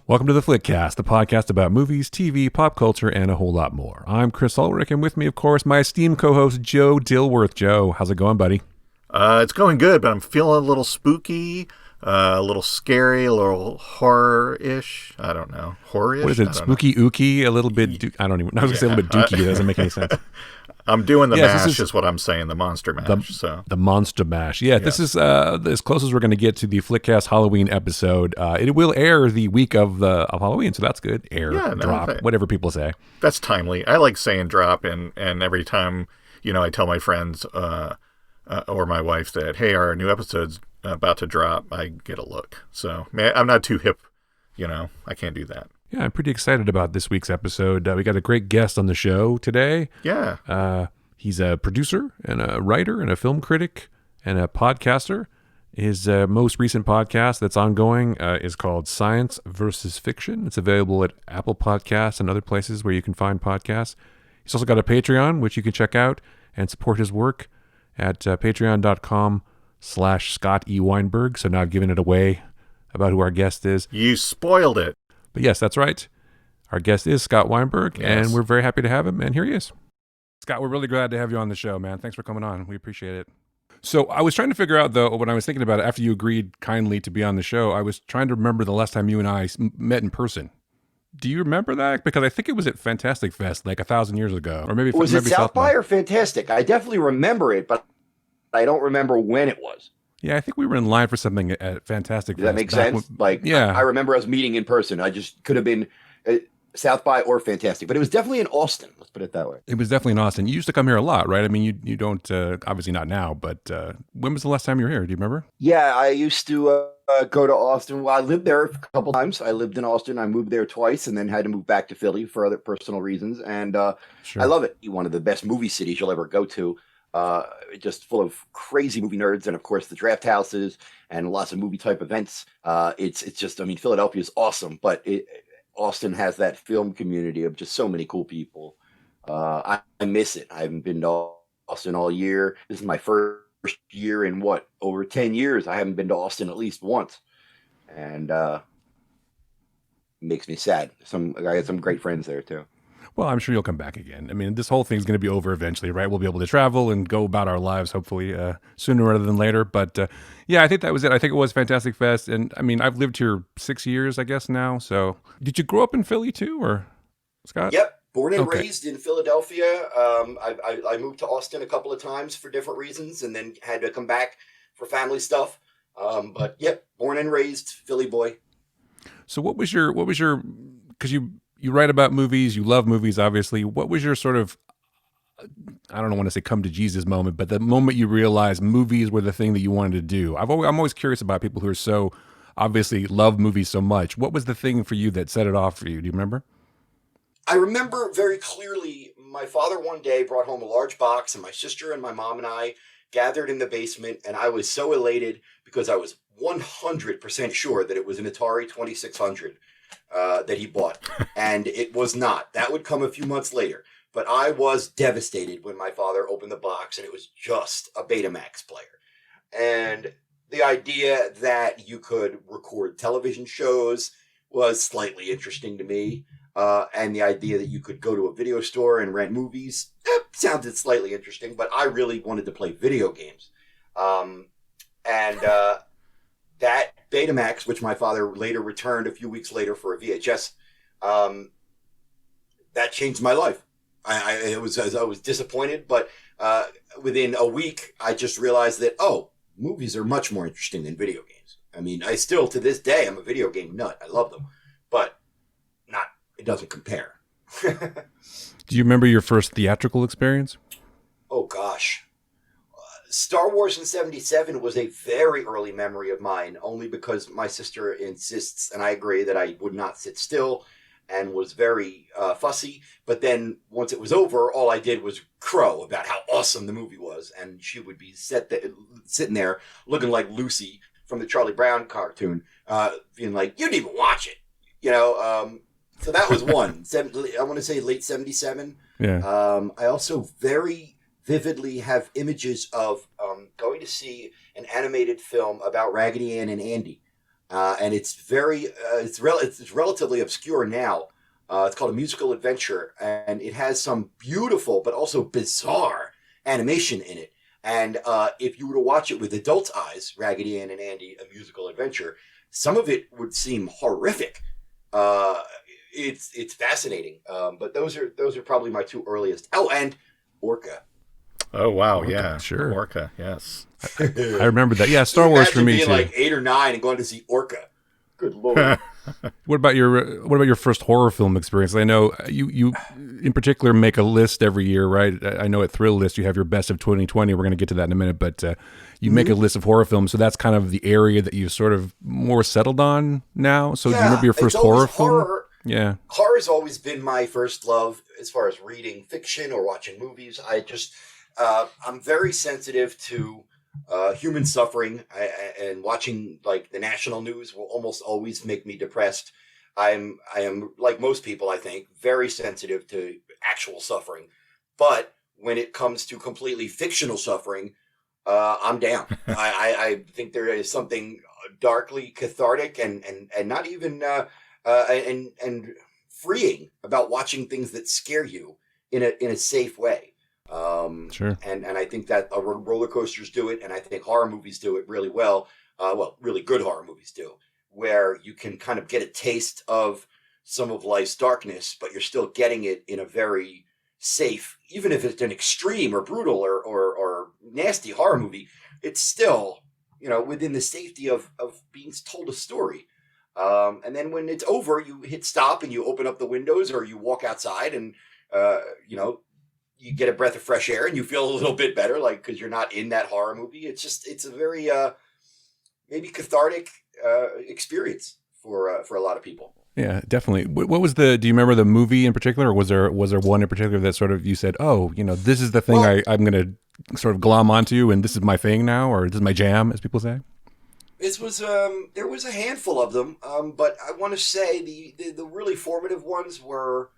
Welcome to TheFlickcast, the podcast about movies, TV, pop culture, and a whole lot more. I'm Chris Ulrich, and with me, of course, my esteemed co-host, Joe Dilworth. Joe, how's it going, buddy? It's going good, but I'm feeling a little spooky, a little scary, a little horror-ish. I don't know. Horror-ish? What is it? Spooky ooky? A little bit... I don't even... I was going to say a little bit dooky. It doesn't make any sense. I'm doing the mash is what I'm saying, the monster mash. The monster mash. Yeah, this is as close as we're going to get to the Flickcast Halloween episode. It will air the week of Halloween, so that's good. Drop, whatever people say. That's timely. I like saying drop, and every time, I tell my friends or my wife that, hey, our new episode's about to drop, I get a look. So, I'm not too hip, I can't do that. Yeah, I'm pretty excited about this week's episode. We got a great guest on the show today. Yeah. He's a producer and a writer and a film critic and a podcaster. His most recent podcast that's ongoing is called Science versus Fiction. It's available at Apple Podcasts and other places where you can find podcasts. He's also got a Patreon, which you can check out and support his work at patreon.com/Scott E. Weinberg. So now I've given it away about who our guest is. You spoiled it. But yes, that's right. Our guest is Scott Weinberg, yes. And we're very happy to have him, and here he is. Scott, we're really glad to have you on the show, man. Thanks for coming on. We appreciate it. So I was trying to figure out, though, when I was thinking about it, after you agreed kindly to be on the show, I was trying to remember the last time you and I met in person. Do you remember that? Because I think it was at Fantastic Fest like 1,000 years ago. Or maybe was it South by or Fantastic? I definitely remember it, but I don't remember when it was. Yeah, I think we were in line for something at Fantastic Fest. Does that make sense? I remember us meeting in person. I just could have been South by or Fantastic, but it was definitely in Austin. Let's put it that way. It was definitely in Austin. You used to come here a lot, right? I mean, you don't, obviously not now, but when was the last time you were here? Do you remember? Yeah, I used to go to Austin. Well, I lived there a couple times. I lived in Austin. I moved there twice and then had to move back to Philly for other personal reasons. And Sure. I love it. One of the best movie cities you'll ever go to. Just full of crazy movie nerds, and of course the draft houses and lots of movie type events. It's just, Philadelphia is awesome, but Austin has that film community of just so many cool people. I miss it. I haven't been to Austin all year. This is my first year in over 10 years. I haven't been to Austin at least once, and it makes me sad. I had some great friends there too. Well, I'm sure you'll come back again. I mean, this whole thing's going to be over eventually, right? We'll be able to travel and go about our lives, hopefully, sooner rather than later. But yeah, I think that was it. I think it was Fantastic Fest. And I mean, I've lived here 6 years, I guess, now. So did you grow up in Philly too, or Scott? Yep. Born and raised in Philadelphia. I moved to Austin a couple of times for different reasons and then had to come back for family stuff. But yep, born and raised Philly boy. So what was your, because you write about movies, you love movies, obviously. What was your sort of, I don't want to say come to Jesus moment, but the moment you realized movies were the thing that you wanted to do? I'm always curious about people who are so obviously love movies so much. What was the thing for you that set it off for you? Do you remember? I remember very clearly my father one day brought home a large box, and my sister and my mom and I gathered in the basement, and I was so elated because I was 100% sure that it was an Atari 2600. That he bought, and it was not. That would come a few months later, but I was devastated when my father opened the box and it was just a Betamax player. And the idea that you could record television shows was slightly interesting to me, and the idea that you could go to a video store and rent movies sounded slightly interesting, but I really wanted to play video games. That Betamax, which my father later returned a few weeks later for a VHS, that changed my life. I was disappointed, but within a week, I just realized that, movies are much more interesting than video games. I mean, I still, to this day, I'm a video game nut. I love them, but it doesn't compare. Do you remember your first theatrical experience? Oh, gosh. Star Wars in 77 was a very early memory of mine, only because my sister insists, and I agree, that I would not sit still and was very fussy. But then once it was over, all I did was crow about how awesome the movie was. And she would be sitting there looking like Lucy from the Charlie Brown cartoon, being like, you didn't even watch it. So that was one. I want to say late 77. Yeah. I also very vividly have images of going to see an animated film about Raggedy Ann and Andy. and it's it's relatively obscure now. It's called A Musical Adventure, and it has some beautiful but also bizarre animation in it. And if you were to watch it with adult eyes, Raggedy Ann and Andy, A Musical Adventure, some of it would seem horrific. It's fascinating. But those are probably my two earliest. Oh, and Orca. Oh wow, Orca, yeah, sure. Orca, yes. I remember that. Yeah, Star Wars for me being too. like 8 or 9 and going to see Orca. Good Lord. What about your first horror film experience? I know you in particular make a list every year, right? I know at Thrill List you have your best of 2020. We're going to get to that in a minute, but you make a list of horror films, so that's kind of the area that you've sort of more settled on now. So do you remember your first horror film? Yeah, horror's always been my first love as far as reading fiction or watching movies. I'm very sensitive to human suffering, and watching like the national news will almost always make me depressed. I am like most people, I think, very sensitive to actual suffering, but when it comes to completely fictional suffering, I'm down. I think there is something darkly cathartic and not even and freeing about watching things that scare you in a safe way. Sure. And I think that roller coasters do it, and I think horror movies do it really well. Really good horror movies do, where you can kind of get a taste of some of life's darkness, but you're still getting it in a very safe, even if it's an extreme or brutal or nasty horror movie, it's still, within the safety of being told a story. And then when it's over, you hit stop and you open up the windows or you walk outside and, you get a breath of fresh air and you feel a little bit better, like, because you're not in that horror movie. It's a very maybe cathartic experience for a lot of people. Yeah, definitely. What was do you remember the movie in particular, or was there one in particular that sort of you said, oh, this is the thing I'm going to sort of glom onto, and this is my thing now, or this is my jam, as people say? This was there was a handful of them, but I want to say the really formative ones were,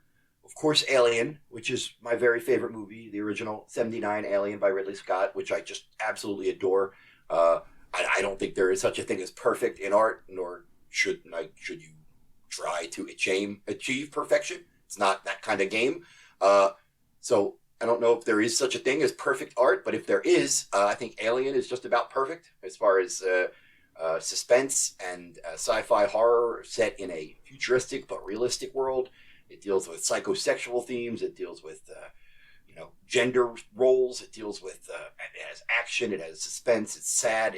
of course, Alien, which is my very favorite movie, the original '79 Alien by Ridley Scott, which I just absolutely adore. I don't think there is such a thing as perfect in art, nor should you try to achieve perfection. It's not that kind of game. So I don't know if there is such a thing as perfect art, but if there is, I think Alien is just about perfect as far as suspense and sci-fi horror set in a futuristic but realistic world. It deals with psychosexual themes. It deals with gender roles. It deals with it has action. It has suspense. It's sad.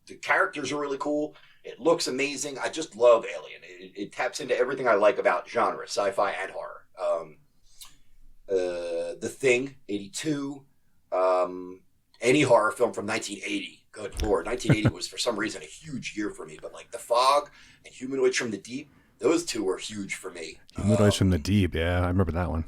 The characters are really cool. It looks amazing. I just love Alien. It taps into everything I like about genre, sci-fi and horror. The Thing, 82. Any horror film from 1980. Good Lord. 1980 was for some reason a huge year for me. But like The Fog and Humanoids from the Deep, those two were huge for me. Humanoids from the Deep, yeah. I remember that one.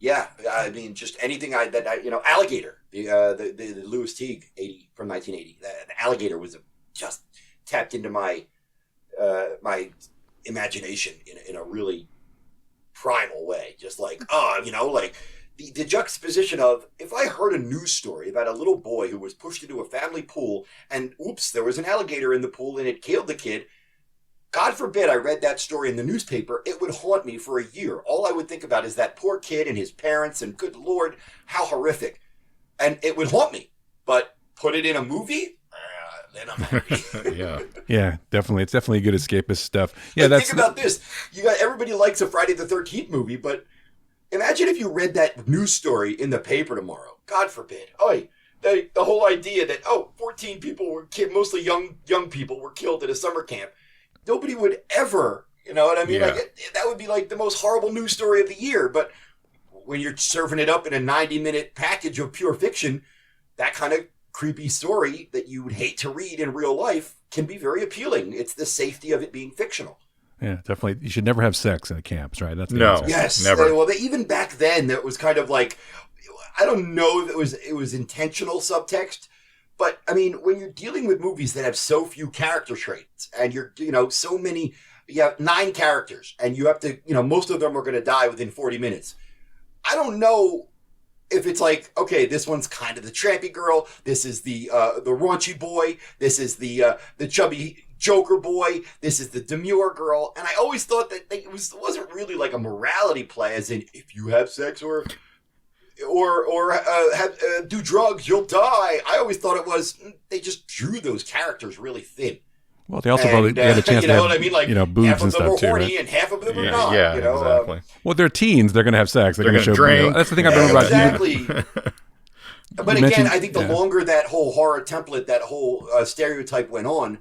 Yeah, I mean, just anything Alligator, the Louis Teague 80 from 1980. The Alligator was just tapped into my my imagination in a really primal way. Just like, like the juxtaposition of, if I heard a news story about a little boy who was pushed into a family pool and oops, there was an alligator in the pool and it killed the kid. God forbid I read that story in the newspaper, it would haunt me for a year. All I would think about is that poor kid and his parents, and good Lord, how horrific. And it would haunt me. But put it in a movie, then I'm happy. Yeah, definitely. It's definitely good escapist stuff. Yeah, think about this. Everybody likes a Friday the 13th movie, but imagine if you read that news story in the paper tomorrow. God forbid. The whole idea that 14 people were killed, mostly young people were killed at a summer camp. Nobody would ever, you know what I mean? Yeah. That would be like the most horrible news story of the year. But when you're serving it up in a 90-minute package of pure fiction, that kind of creepy story that you would hate to read in real life can be very appealing. It's the safety of it being fictional. Yeah, definitely. You should never have sex at camps, right? That's the no, answer. Yes, never. Well, even back then, that was kind of like, I don't know if it was intentional subtext. But, I mean, when you're dealing with movies that have so few character traits and you have 9 characters and you have to, most of them are going to die within 40 minutes. I don't know if it's like, okay, this one's kind of the trampy girl. This is the raunchy boy. This is the chubby Joker boy, this is the demure girl, and I always thought that it wasn't really like a morality play, as in if you have sex or do drugs, you'll die. I always thought it was they just drew those characters really thin. Well, they also probably had a chance to have, what I mean? Like, boobs half and of them stuff are too, horny right? and half of them are Yeah, not. yeah, You know, exactly. Well, they're teens. They're going to have sex. They're going to show. drink. That's the thing I remember about exactly. But again, mentioned- I think the longer that whole horror template, that whole stereotype went on,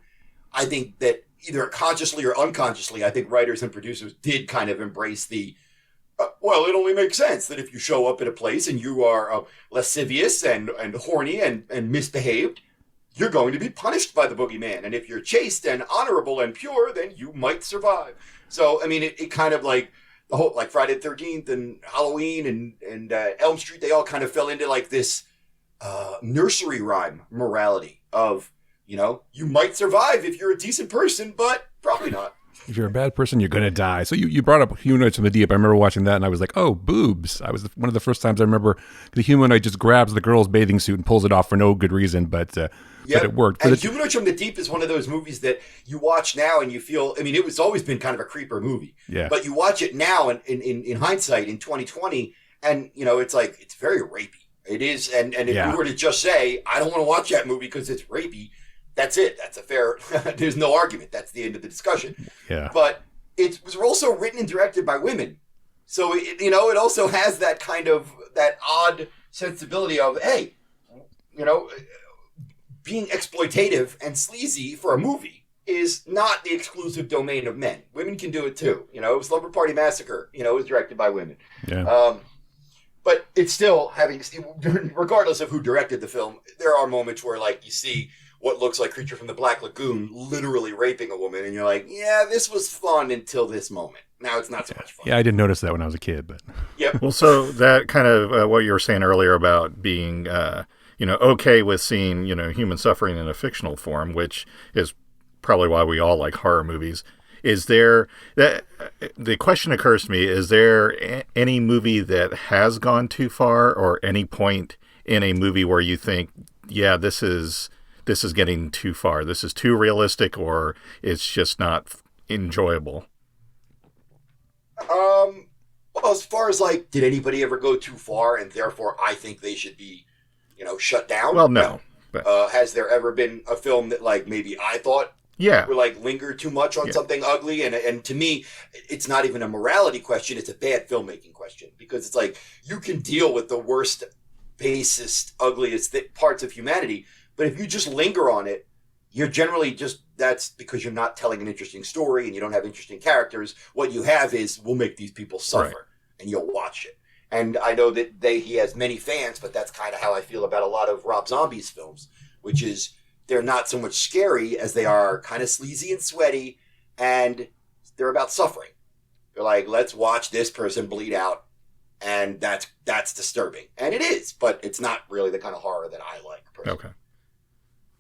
I think that either consciously or unconsciously, I think writers and producers did kind of embrace the, well, it only makes sense that if you show up at a place and you are lascivious and horny and misbehaved, you're going to be punished by the boogeyman. And if you're chaste and honorable and pure, then you might survive. So, I mean, it kind of like the whole, like Friday the 13th and Halloween and Elm Street, they all kind of fell into like this nursery rhyme morality of, you might survive if you're a decent person, but probably not. If you're a bad person, you're going to die. So you brought up Humanoids from the Deep. I remember watching that, and I was like, oh, boobs. I was one of the first times I remember the humanoid just grabs the girl's bathing suit and pulls it off for no good reason, but it worked. And Humanoids from the Deep is one of those movies that you watch now and you feel, I mean, it was always been kind of a creeper movie. Yeah. But you watch it now in hindsight, in 2020, and, it's like, it's very rapey. It is, and if you were to just say, I don't want to watch that movie because it's rapey, that's it. That's a fair, there's no argument. That's the end of the discussion. Yeah. But it was also written and directed by women. So, it also has that kind of, that odd sensibility of, hey, being exploitative and sleazy for a movie is not the exclusive domain of men. Women can do it too. Slumber Party Massacre, was directed by women. Yeah. But it's still regardless of who directed the film, there are moments where, like, you see what looks like Creature from the Black Lagoon literally raping a woman, and you're like, yeah, this was fun until this moment. Now it's not so much fun. Yeah, I didn't notice that when I was a kid, but. Yep. Well, so that kind of what you were saying earlier about being, okay with seeing, human suffering in a fictional form, which is probably why we all like horror movies. Is there the question occurs to me, is there any movie that has gone too far, or any point in a movie where you think, yeah, this is getting too far, this is too realistic, or it's just not enjoyable? Well, as far as like, did anybody ever go too far and therefore I think they should be, shut down? Well, no. But has there ever been a film that, like, maybe I thought yeah, would, like, linger too much on something ugly? And to me, it's not even a morality question. It's a bad filmmaking question, because it's like, you can deal with the worst, basest, ugliest parts of humanity, but if you just linger on it, you're generally just, that's because you're not telling an interesting story and you don't have interesting characters. What you have is, we'll make these people suffer, and you'll watch it. And I know that he has many fans, but that's kind of how I feel about a lot of Rob Zombie's films, which is, they're not so much scary as they are kind of sleazy and sweaty, and they're about suffering. They're like, let's watch this person bleed out, and that's disturbing. And it is, but it's not really the kind of horror that I like, personally. Okay.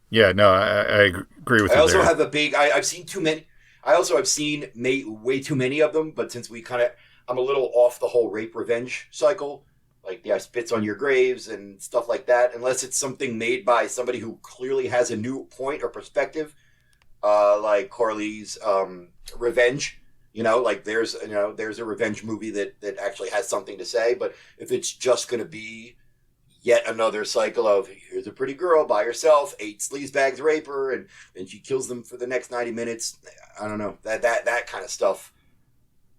Yeah, no, I agree with you. I also there. have a big, I've seen too many. I also have seen way too many of them, but since I'm a little off the whole rape revenge cycle, like, spits on your graves and stuff like that, unless it's something made by somebody who clearly has a new point or perspective, like Corley's Revenge. Like, there's a revenge movie that actually has something to say. But if it's just going to be yet another cycle of, here's a pretty girl by herself, 8 sleazebags rape her, and then she kills them for the next 90 minutes, I don't know, that kind of stuff.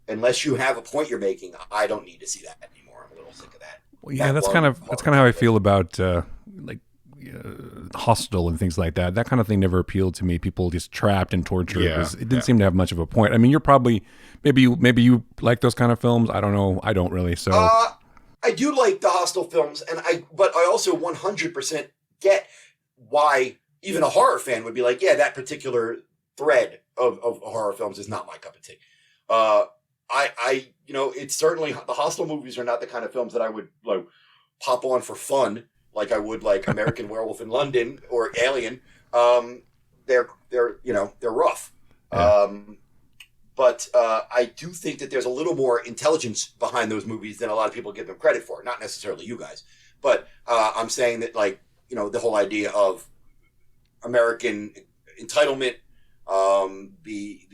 Unless you have a point you're making, I don't need to see that anymore. I'm a little sick of that. Well, yeah, that's kind of how I feel about Hostel and things like that. That kind of thing never appealed to me. People just trapped and tortured. Yeah, It didn't seem to have much of a point. I mean, you're probably maybe you like those kind of films. I don't know. I don't really. So I do like the Hostel films, but I also 100% get why even a horror fan would be like, yeah, that particular thread of horror films is not my cup of tea. It's certainly, the Hostel movies are not the kind of films that I would like pop on for fun, like I would like American Werewolf in London or Alien. They're rough. Yeah. But I do think that there's a little more intelligence behind those movies than a lot of people give them credit for. Not necessarily you guys, but I'm saying that, like, the whole idea of American entitlement, The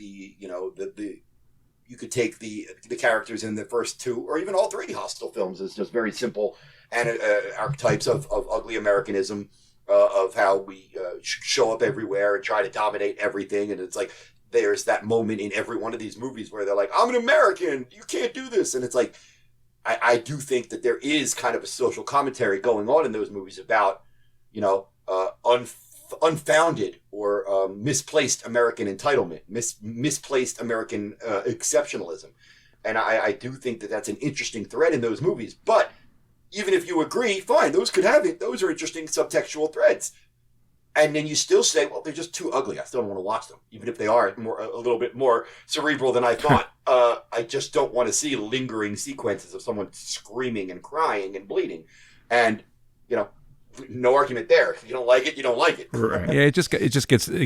you could take the characters in the first two or even all three Hostel films as just very simple and archetypes of ugly Americanism, of how we show up everywhere and try to dominate everything. And it's like there's that moment in every one of these movies where they're like, I'm an American, you can't do this. And it's like, I do think that there is kind of a social commentary going on in those movies about, unfounded or misplaced American entitlement, misplaced American exceptionalism. And I do think that that's an interesting thread in those movies. But even if you agree, fine, those could have it. Those are interesting subtextual threads. And then you still say, well, they're just too ugly. I still don't want to watch them, even if they are a little bit more cerebral than I thought. I just don't want to see lingering sequences of someone screaming and crying and bleeding. And, no argument there. If you don't like it, you don't like it. Right. Yeah, it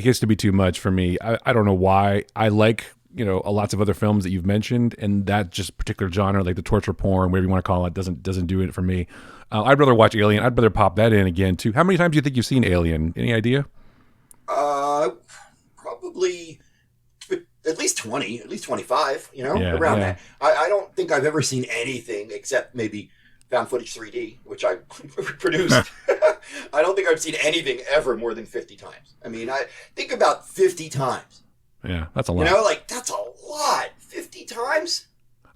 gets to be too much for me. I don't know why. I like lots of other films that you've mentioned, and that just particular genre, like the torture porn, whatever you want to call it, doesn't do it for me. I'd rather watch Alien. I'd rather pop that in again too. How many times do you think you've seen Alien? Any idea? Probably at least 20, at least 25. Around that. I don't think I've ever seen anything except maybe found footage 3D, which I produced. I don't think I've seen anything ever more than 50 times. I mean, I think about 50 times. Yeah, that's a lot. That's a lot. 50 times?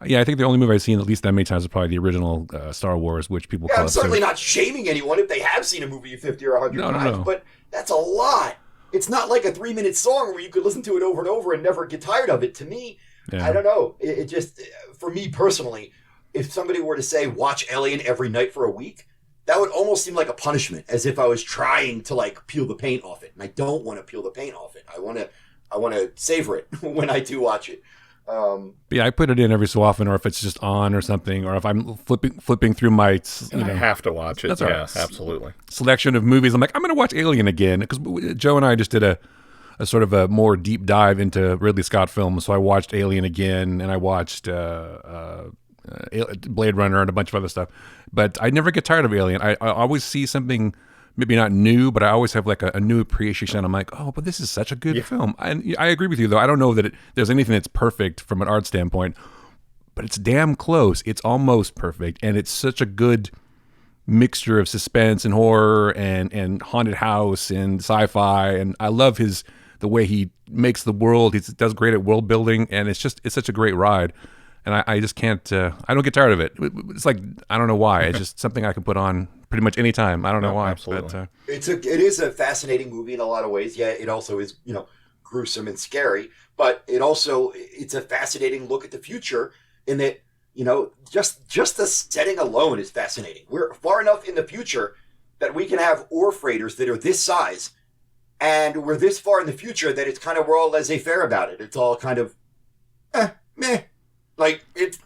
Yeah, I think the only movie I've seen at least that many times is probably the original Star Wars, which people call I'm certainly not shaming anyone if they have seen a movie 50 or 100 times, but that's a lot. It's not like a 3-minute song where you could listen to it over and over and never get tired of it. To me, I don't know. It just, for me personally, if somebody were to say, watch Alien every night for a week, that would almost seem like a punishment, as if I was trying to peel the paint off it. And I don't want to peel the paint off it. I want to savor it when I do watch it. But yeah, I put it in every so often, or if it's just on or something, or if I'm flipping through my, I have to watch it. That's yeah, absolutely. Selection of movies. I'm like, I'm going to watch Alien again, because Joe and I just did a sort of a more deep dive into Ridley Scott films. So I watched Alien again, and I watched Blade Runner and a bunch of other stuff. But I never get tired of Alien. I always see something. Maybe not new, but I always have like a new appreciation. I'm like, oh, but this is such a good film. And I agree with you, though. I don't know that there's anything that's perfect from an art standpoint, but it's damn close. It's almost perfect. And it's such a good mixture of suspense and horror and haunted house and sci-fi. And I love the way he makes the world. He does great at world building. And it's such a great ride. And I just can't, I don't get tired of it. It's like, I don't know why. It's just something I can put on pretty much any time. I don't know why. Absolutely. But, it is a fascinating movie in a lot of ways. Yeah, it also is, gruesome and scary, but it's a fascinating look at the future in that, just the setting alone is fascinating. We're far enough in the future that we can have ore freighters that are this size, and we're this far in the future that it's kind of, we're all laissez-faire about it. It's all kind of, meh. Like, it's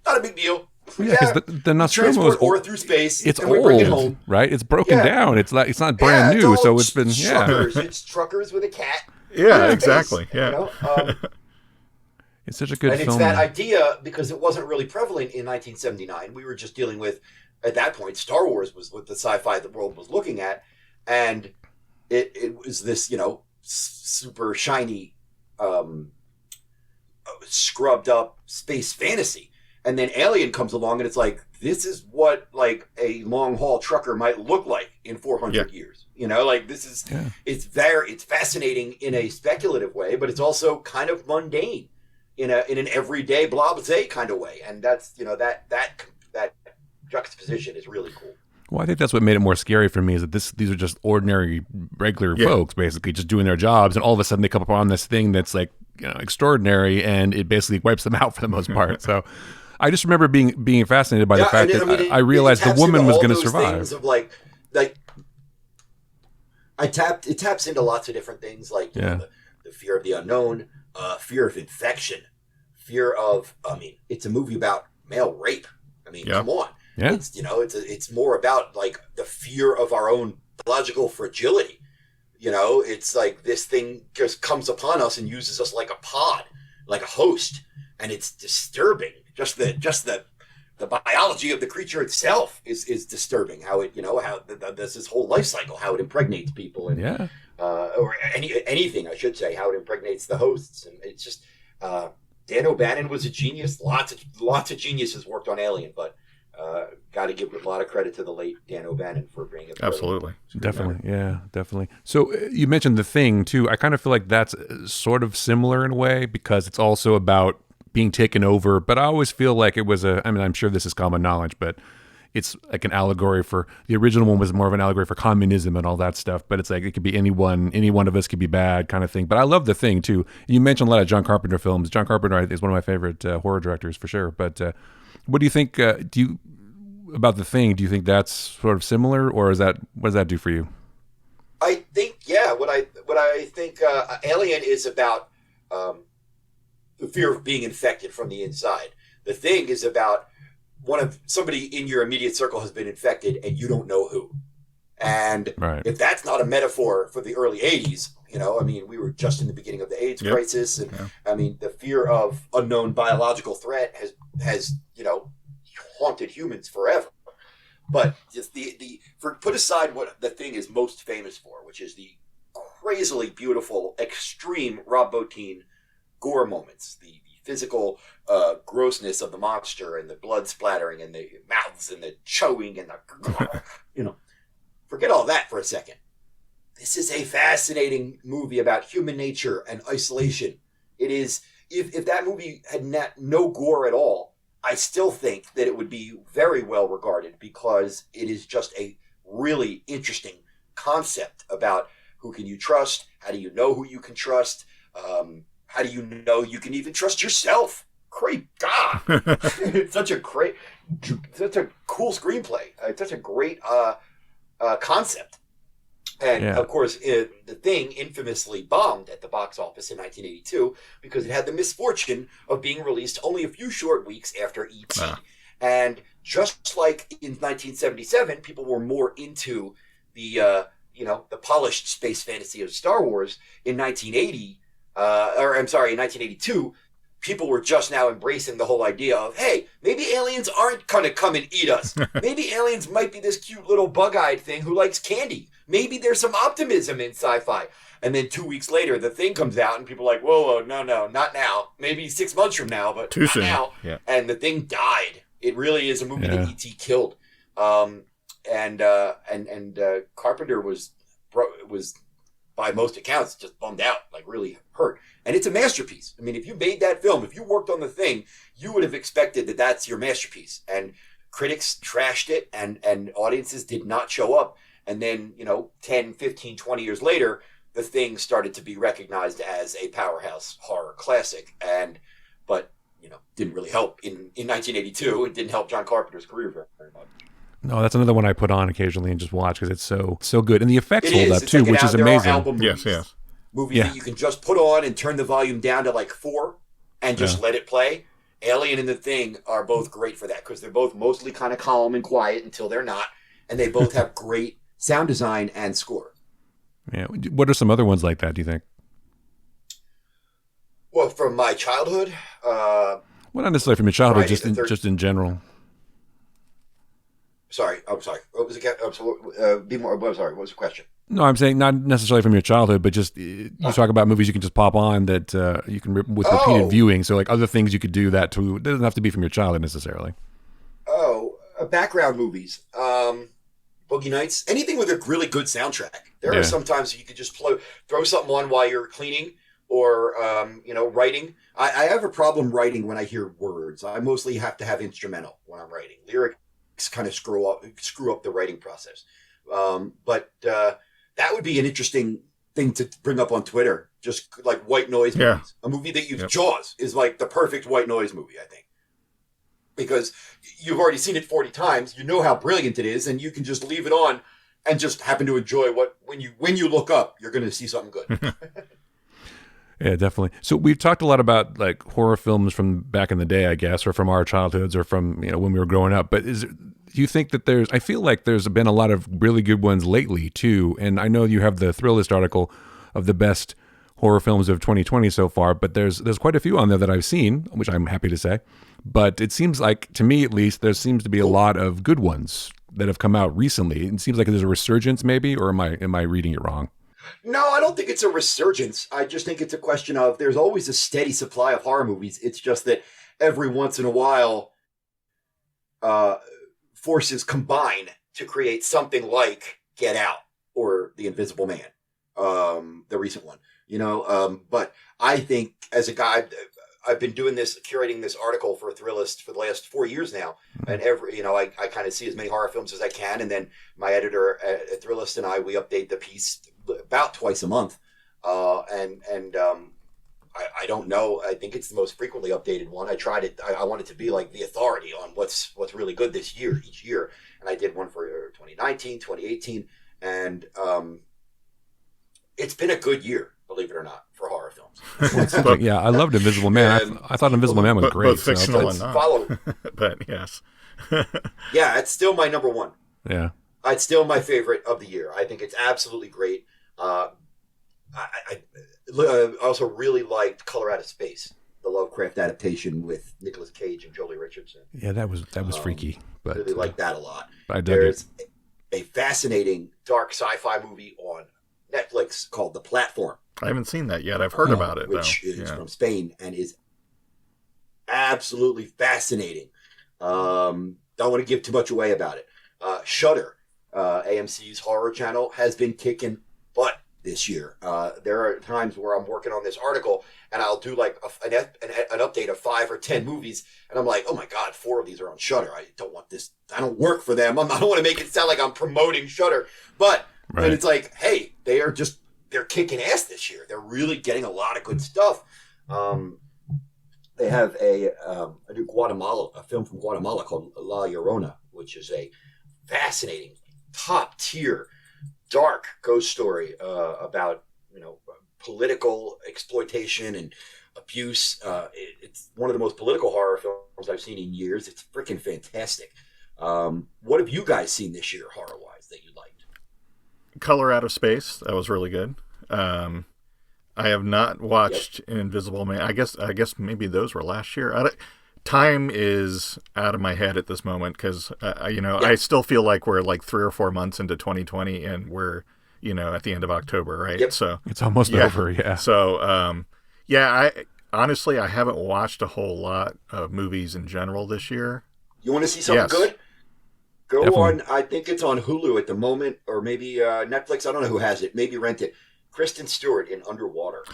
not a big deal. Yeah, because the Nostromo is transport ore through space. It's and we bring it home. old, right? It's broken down. It's not brand new, so it's been truckers. It's truckers with a cat. Yeah, exactly. Yeah, it's such a good film. And it's that idea, because it wasn't really prevalent in 1979. We were just dealing with, at that point, Star Wars was what the sci-fi the world was looking at, and it was this super shiny, scrubbed up space fantasy. And then Alien comes along and it's like, this is what like a long haul trucker might look like in 400 years. It's fascinating in a speculative way, but it's also kind of mundane in an everyday blasé kind of way. And that's, that juxtaposition is really cool. Well, I think that's what made it more scary for me, is that these are just ordinary, regular folks, basically just doing their jobs, and all of a sudden they come upon this thing that's like, extraordinary, and it basically wipes them out for the most part. So I just remember being fascinated by the fact that I realized the woman was going to survive. It taps into lots of different things, like the fear of the unknown, fear of infection, fear of. It's a movie about male rape. Come on. Yeah. It's more about like the fear of our own biological fragility. It's like this thing just comes upon us and uses us like a pod, like a host, and it's disturbing. Just the the biology of the creature itself is disturbing. How it, how there's this whole life cycle, how it impregnates people, and Yeah. or anything, I should say, how it impregnates the hosts, and it's just Dan O'Bannon was a genius. Lots of geniuses worked on Alien, but got to give a lot of credit to the late Dan O'Bannon for bringing it. Absolutely. Definitely. Yeah, definitely. So you mentioned The Thing too. I kind of feel like that's sort of similar in a way because it's also about being taken over, but I always feel like it was I'm sure this is common knowledge, but it's like an allegory for the original one was more of an allegory for communism and all that stuff. But it's like it could be any one of us could be bad kind of thing. But I love The Thing too. You mentioned a lot of John Carpenter films. John Carpenter is one of my favorite horror directors for sure. But what do you think? About The Thing? Do you think that's sort of similar, or what does that do for you? I think What I think Alien is about the fear of being infected from the inside. The Thing is about somebody in your immediate circle has been infected and you don't know who. And if that's not a metaphor for the early 80s, we were just in the beginning of the AIDS crisis. And the fear of unknown biological threat has haunted humans forever. But just put aside what The Thing is most famous for, which is the crazily beautiful, extreme Rob Bottin gore moments, the physical grossness of the monster and the blood splattering and the mouths and the chewing and the forget all that for a second. This is a fascinating movie about human nature and isolation. It is, if that movie had no gore at all, I still think that it would be very well regarded because it is just a really interesting concept about who can you trust, how do you know who you can trust, how do you know you can even trust yourself? Great God! It's such a cool screenplay. It's such a great concept. And of course, The Thing infamously bombed at the box office in 1982 because it had the misfortune of being released only a few short weeks after E.T. And just like in 1977, people were more into the polished space fantasy of Star Wars. In 1982, people were just now embracing the whole idea of, hey, maybe aliens aren't going to come and eat us. Maybe aliens might be this cute little bug-eyed thing who likes candy. Maybe there's some optimism in sci-fi. And then 2 weeks later, The Thing comes out and people are like, whoa, no, not now. Maybe 6 months from now, but too soon. Now. Yeah. And The Thing died. It really is a movie that E.T. killed. And Carpenter was by most accounts just bummed out, like really hurt. And it's a masterpiece. If you made that film, if you worked on The Thing, you would have expected that that's your masterpiece. And critics trashed it and audiences did not show up. And then, 10, 15, 20 years later, The Thing started to be recognized as a powerhouse horror classic. But didn't really help in 1982. It didn't help John Carpenter's career very much. No, that's another one I put on occasionally and just watch because it's so good. And the effects hold up too, which is amazing. Yes. Movies that you can just put on and turn the volume down to like 4 and just let it play. Alien and The Thing are both great for that because they're both mostly kind of calm and quiet until they're not. And they both have great sound design and score. Yeah. What are some other ones like that, do you think? Well, from my childhood. Well, not necessarily from your childhood, just in general. I'm sorry. What was be more. I'm sorry. What was the question? No, I'm saying not necessarily from your childhood, but just you talk about movies you can just pop on that you can with repeated viewing. So like other things you could do that too. It doesn't have to be from your childhood necessarily. Background movies, Boogie Nights, anything with a really good soundtrack. There are sometimes you could just throw something on while you're cleaning or writing. I have a problem writing when I hear words. I mostly have to have instrumental when I'm writing. Lyrics kind of screw up the writing process. But that would be an interesting thing to bring up on Twitter. Just like white noise movies. A movie that Jaws is like the perfect white noise movie, I think. Because you've already seen it 40 times, you know how brilliant it is, and you can just leave it on and just happen to enjoy when you look up, you're going to see something good. Yeah, definitely. So we've talked a lot about like horror films from back in the day, I guess, or from our childhoods, or from when we were growing up. But do you think that I feel like there's been a lot of really good ones lately too. And I know you have the Thrillist article of the best horror films of 2020 so far, but there's quite a few on there that I've seen, which I'm happy to say. But it seems like, to me at least, there seems to be a lot of good ones that have come out recently. It seems like there's a resurgence, maybe, or am I reading it wrong? No, I don't think it's a resurgence. I just think it's a question of there's always a steady supply of horror movies. It's just that every once in a while, forces combine to create something like Get Out or The Invisible Man, the recent one. But I think as a guy, I've been doing this, curating this article for Thrillist for the last 4 years now. And I kind of see as many horror films as I can. And then my editor at Thrillist and we update the piece about twice a month. I don't know. I think it's the most frequently updated one. I want it to be like the authority on what's really good this year, each year. And I did one for 2019, 2018. And it's been a good year, believe it or not, for horror films. Yeah, I loved Invisible Man. I thought Invisible Man was great. Both fictional and not. But yes. Yeah, it's still my number one. Yeah. It's still my favorite of the year. I think it's absolutely great. I also really liked Color Out of Space, the Lovecraft adaptation with Nicolas Cage and Jolie Richardson. Yeah, that was freaky. But really liked that a lot. I dug There's it. a fascinating dark sci-fi movie on Netflix called The Platform. I haven't seen that yet. I've heard about it, which though. is from Spain and is absolutely fascinating. Don't want to give too much away about it. Shudder, AMC's horror channel, has been kicking butt this year. There are times where I'm working on this article and I'll do like an update of 5 or 10 movies, and I'm like, oh my God, 4 of these are on Shudder. I don't want this. I don't work for them. I don't want to make it sound like I'm promoting Shudder, but then it's like, hey, they're kicking ass this year. They're really getting a lot of good stuff. They have a new a film from Guatemala called La Llorona, which is a fascinating, top tier, dark ghost story about political exploitation and abuse. It's one of the most political horror films I've seen in years. It's freaking fantastic. What have you guys seen this year, horror wise, that you liked? Color Out of Space. That was really good. I have not watched Invisible Man. I guess maybe those were last year. Time is out of my head at this moment because I still feel like we're like 3 or 4 months into 2020 and we're at the end of October, right? Yep. So it's almost over. Yeah. So I honestly haven't watched a whole lot of movies in general this year. You want to see something good? Go on. I think it's on Hulu at the moment, or maybe Netflix. I don't know who has it. Maybe rent it. Kristen Stewart in Underwater.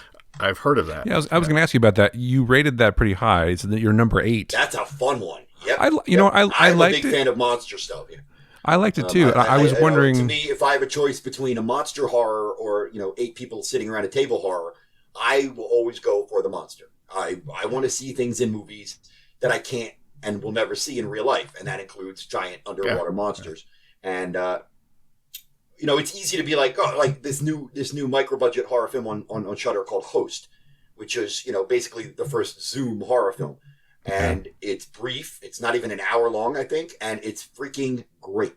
I've heard of that. Yeah, I was going to ask you about that. You rated that pretty high. It's your number 8. That's a fun one. Yep. I'm a big fan of monster stuff. Yeah. I liked it too. I was wondering. To me, if I have a choice between a monster horror or 8 people sitting around a table horror, I will always go for the monster. I want to see things in movies that I can't and will never see in real life, and that includes giant underwater monsters. And it's easy to be like, like this new micro budget horror film on Shudder called Host, which is basically the first Zoom horror film, and it's brief. It's not even an hour long, I think, and it's freaking great.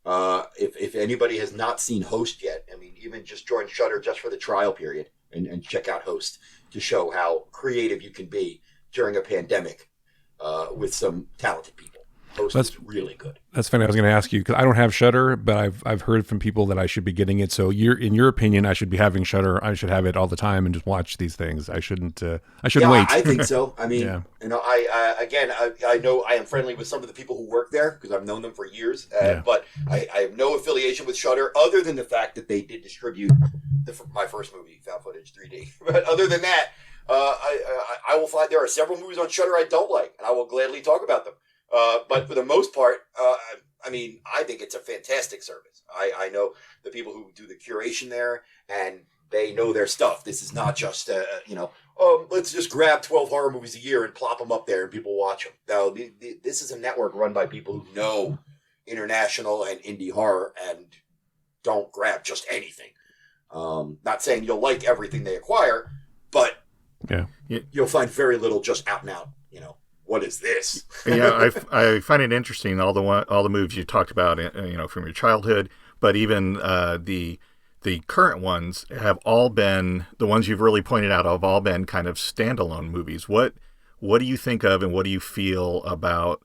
If anybody has not seen Host yet, I mean, even just join Shudder just for the trial period and check out Host to show how creative you can be during a pandemic with some talented people. Host is really good. That's funny. I was going to ask you because I don't have Shudder, but I've heard from people that I should be getting it. So in your opinion, I should be having Shudder. I should have it all the time and just watch these things. I shouldn't wait. I think so. I mean, I know I am friendly with some of the people who work there because I've known them for years. But I have no affiliation with Shudder other than the fact that they did distribute my first movie, Found Footage 3D. But other than that, I will find there are several movies on Shudder I don't like, and I will gladly talk about them. But for the most part, I think it's a fantastic service. I know the people who do the curation there, and they know their stuff. This is not just, let's just grab 12 horror movies a year and plop them up there and people watch them. No, this is a network run by people who know international and indie horror and don't grab just anything. Not saying you'll like everything they acquire, but you'll find very little just out and out, what is this? I find it interesting all the movies you talked about, from your childhood, but even the current ones have all been the ones you've really pointed out have all been kind of standalone movies. What what do you think of and what do you feel about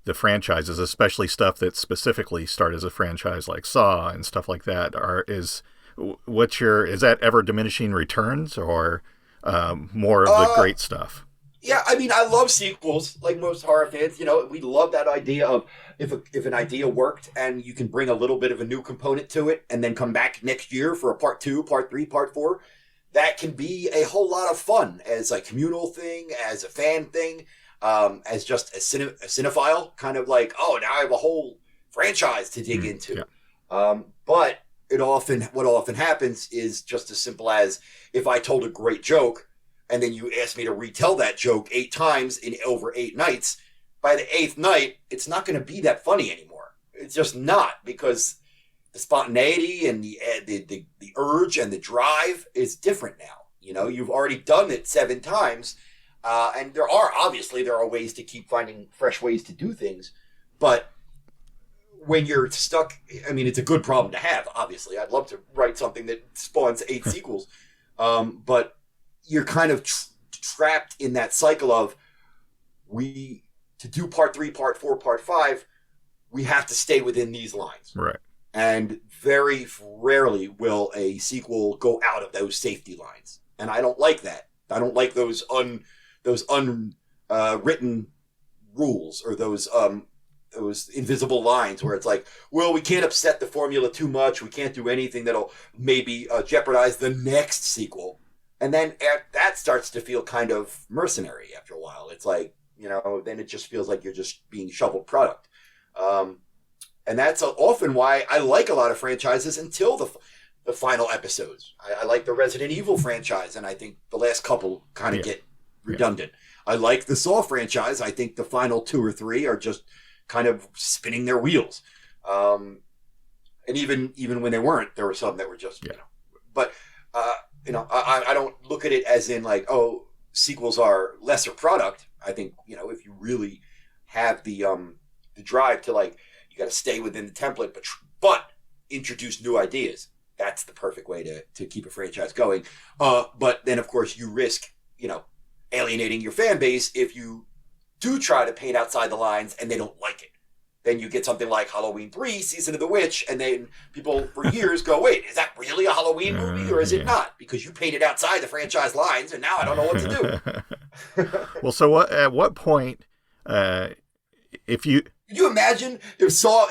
the franchises, especially stuff that specifically start as a franchise like Saw and stuff like that? Is that ever diminishing returns or more of the great stuff? Yeah, I mean, I love sequels, like most horror fans. You know, we love that idea of if an idea worked and you can bring a little bit of a new component to it and then come back next year for a part 2, part 3, part 4. That can be a whole lot of fun as a communal thing, as a fan thing, as just a cinephile, kind of like, oh, now I have a whole franchise to dig into. Yeah. But what often happens is just as simple as if I told a great joke, and then you ask me to retell that joke 8 times in over 8 nights, by the 8th night, it's not going to be that funny anymore. It's just not, because the spontaneity and the urge and the drive is different now. You know, you've already done it 7 times, and there are ways to keep finding fresh ways to do things, but when you're stuck, I mean, it's a good problem to have, obviously. I'd love to write something that spawns 8 sequels, but you're kind of trapped in that cycle of to do part 3, part 4, part 5, we have to stay within these lines. Right. And very rarely will a sequel go out of those safety lines. And I don't like that. I don't like those unwritten rules or those invisible lines where it's like, well, we can't upset the formula too much. We can't do anything that'll maybe jeopardize the next sequel. And then that starts to feel kind of mercenary after a while. It's like, you know, then it just feels like you're just being shoveled product. And that's often why I like a lot of franchises until the final episodes. I like the Resident Evil franchise, and I think the last couple kind of get redundant. I like the Saw franchise. I think the final 2 or 3 are just kind of spinning their wheels. And even when they weren't, there were some that were just, you know. But, you know, I don't look at it as in like, oh, sequels are lesser product. I think, you know, if you really have the drive to, like, you got to stay within the template, but introduce new ideas. That's the perfect way to keep a franchise going. But then, of course, you risk, you know, alienating your fan base if you do try to paint outside the lines and they don't like it. Then you get something like Halloween 3, Season of the Witch, and then people for years go, wait, is that really a Halloween movie or is it not? Because you painted outside the franchise lines and now I don't know what to do. Well, so at what point, if you... Could you imagine if Saw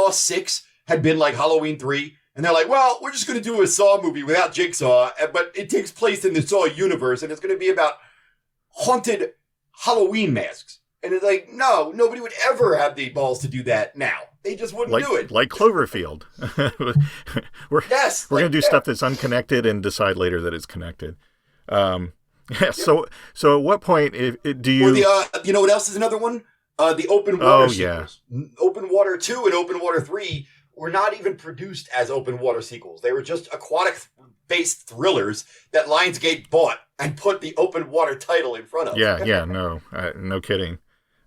6 had been like Halloween 3 and they're like, well, we're just going to do a Saw movie without Jigsaw, but it takes place in the Saw universe and it's going to be about haunted Halloween masks. And it's like, no, nobody would ever have the balls to do that now. They just wouldn't do it. Like Cloverfield. we're going to do stuff that's unconnected and decide later that it's connected. So at what point do you... Or you know what else is another one? The Open Water sequels. Open Water 2 and Open Water 3 were not even produced as open water sequels. They were just aquatic-based thrillers that Lionsgate bought and put the open water title in front of. No kidding.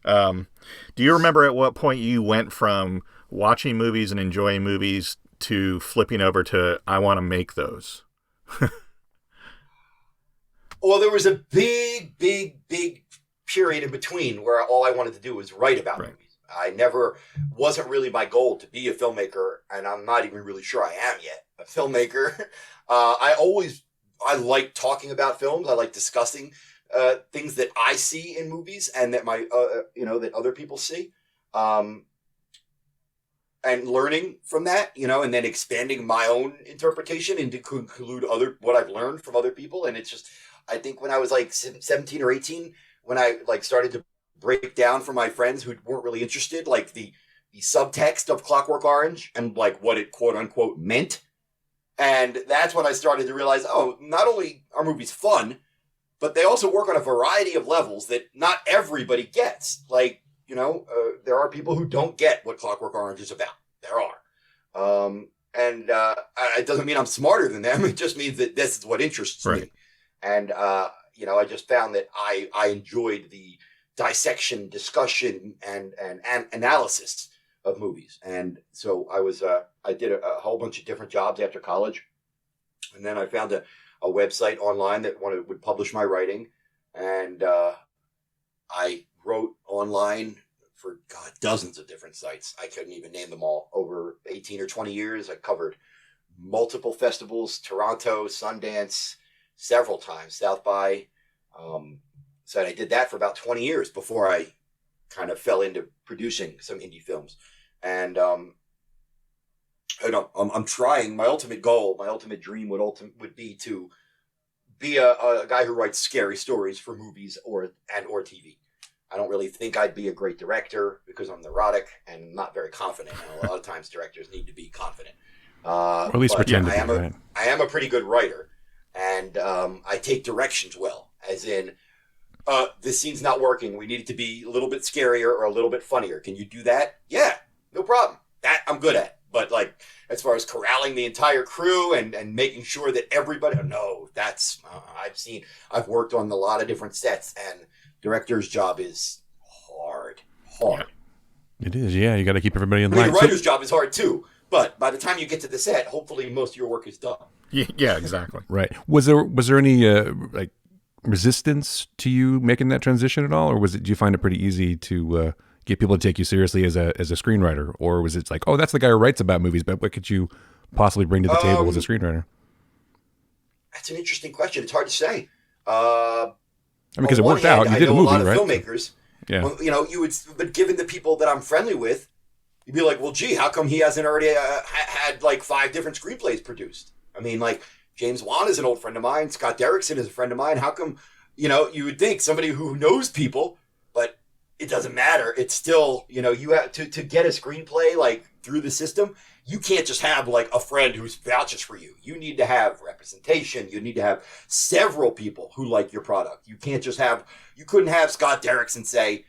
Do you remember at what point you went from watching movies and enjoying movies to flipping over to, I want to make those? Well, there was a big period in between where all I wanted to do was write about movies. I wasn't really my goal to be a filmmaker, and I'm not even really sure I am yet a filmmaker. I like talking about films. I like discussing things that I see in movies and that that other people see, and learning from that, and then expanding my own interpretation and to conclude what I've learned from other people. And it's just, I think when I was like 17 or 18, when I started to break down for my friends who weren't really interested, like the subtext of Clockwork Orange and like what it quote unquote meant. And that's when I started to realize, oh, not only are movies fun, but they also work on a variety of levels that not everybody gets. Like, there are people who don't get what Clockwork Orange is about. There are. And it doesn't mean I'm smarter than them. It just means that this is what interests me. And, I just found that I enjoyed the dissection, discussion, and analysis of movies. And so I did a whole bunch of different jobs after college. And then I found a website online that would publish my writing. And I wrote online for dozens of different sites. I couldn't even name them all. Over 18 or 20 years, I covered multiple festivals, Toronto, Sundance, several times, South by. So I did that for about 20 years before I kind of fell into producing some indie films. And I'm trying. My ultimate goal, my ultimate dream would be to be a guy who writes scary stories for movies or TV. I don't really think I'd be a great director because I'm neurotic and not very confident. And a lot of times directors need to be confident. Or at least pretend to be, right? I am a pretty good writer, and I take directions well, as in, this scene's not working. We need it to be a little bit scarier or a little bit funnier. Can you do that? Yeah, no problem. That I'm good at. But like, as far as corralling the entire crew and making sure that everybody, no, that's, I've worked on a lot of different sets, and director's job is hard. Yeah. It is, yeah. You got to keep everybody in line. The writer's job is hard too. But by the time you get to the set, hopefully most of your work is done. Yeah, exactly. Right. Was there any like resistance to you making that transition at all, or do you find it pretty easy to get people to take you seriously as a screenwriter, or was it like, oh, that's the guy who writes about movies, but what could you possibly bring to the table as a screenwriter? That's an interesting question. It's hard to say. Because it worked out. You did a movie, right? I know a lot of filmmakers. Yeah. Well, but given the people that I'm friendly with, you'd be like, well, gee, how come he hasn't already had like 5 different screenplays produced? I mean, like, James Wan is an old friend of mine. Scott Derrickson is a friend of mine. How come, you would think somebody who knows people, but it doesn't matter. It's still, you have to get a screenplay like through the system. You can't just have like a friend who vouches for you. You need to have representation. You need to have several people who like your product. You couldn't have Scott Derrickson say,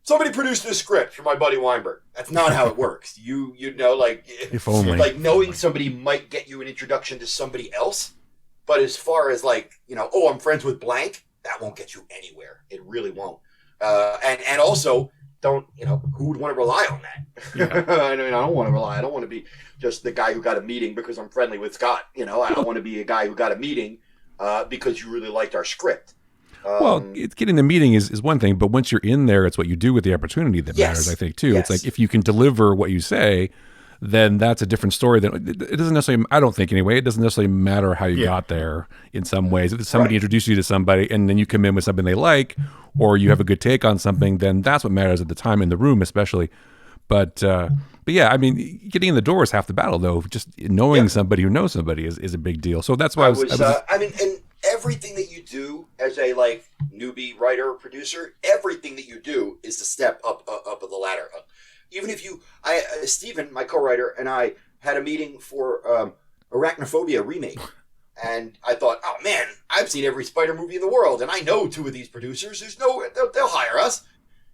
somebody produced this script for my buddy Weinberg. That's not how it works. If only. Like knowing somebody might get you an introduction to somebody else. But as far as like, I'm friends with blank, that won't get you anywhere. It really won't. And also, who would want to rely on that? Yeah. I mean, I don't want to rely. I don't want to be just the guy who got a meeting because I'm friendly with Scott. I don't want to be a guy who got a meeting because you really liked our script. Getting the meeting is one thing, but once you're in there, it's what you do with the opportunity that matters, I think, too. Yes. It's like, if you can deliver what you say, then that's a different story. It doesn't necessarily, I don't think anyway, it doesn't necessarily matter how you got there in some ways. If somebody introduced you to somebody and then you come in with something they like, or you have a good take on something, then that's what matters at the time in the room, especially. But yeah, I mean, getting in the door is half the battle, though. Just knowing somebody who knows somebody is a big deal. So that's why and everything that you do as a like newbie writer or producer, everything that you do is the step up of the ladder. Even if Stephen, my co-writer, and I had a meeting for Arachnophobia remake. And I thought, oh man, I've seen every Spider movie in the world, and I know 2 of these producers. They'll hire us,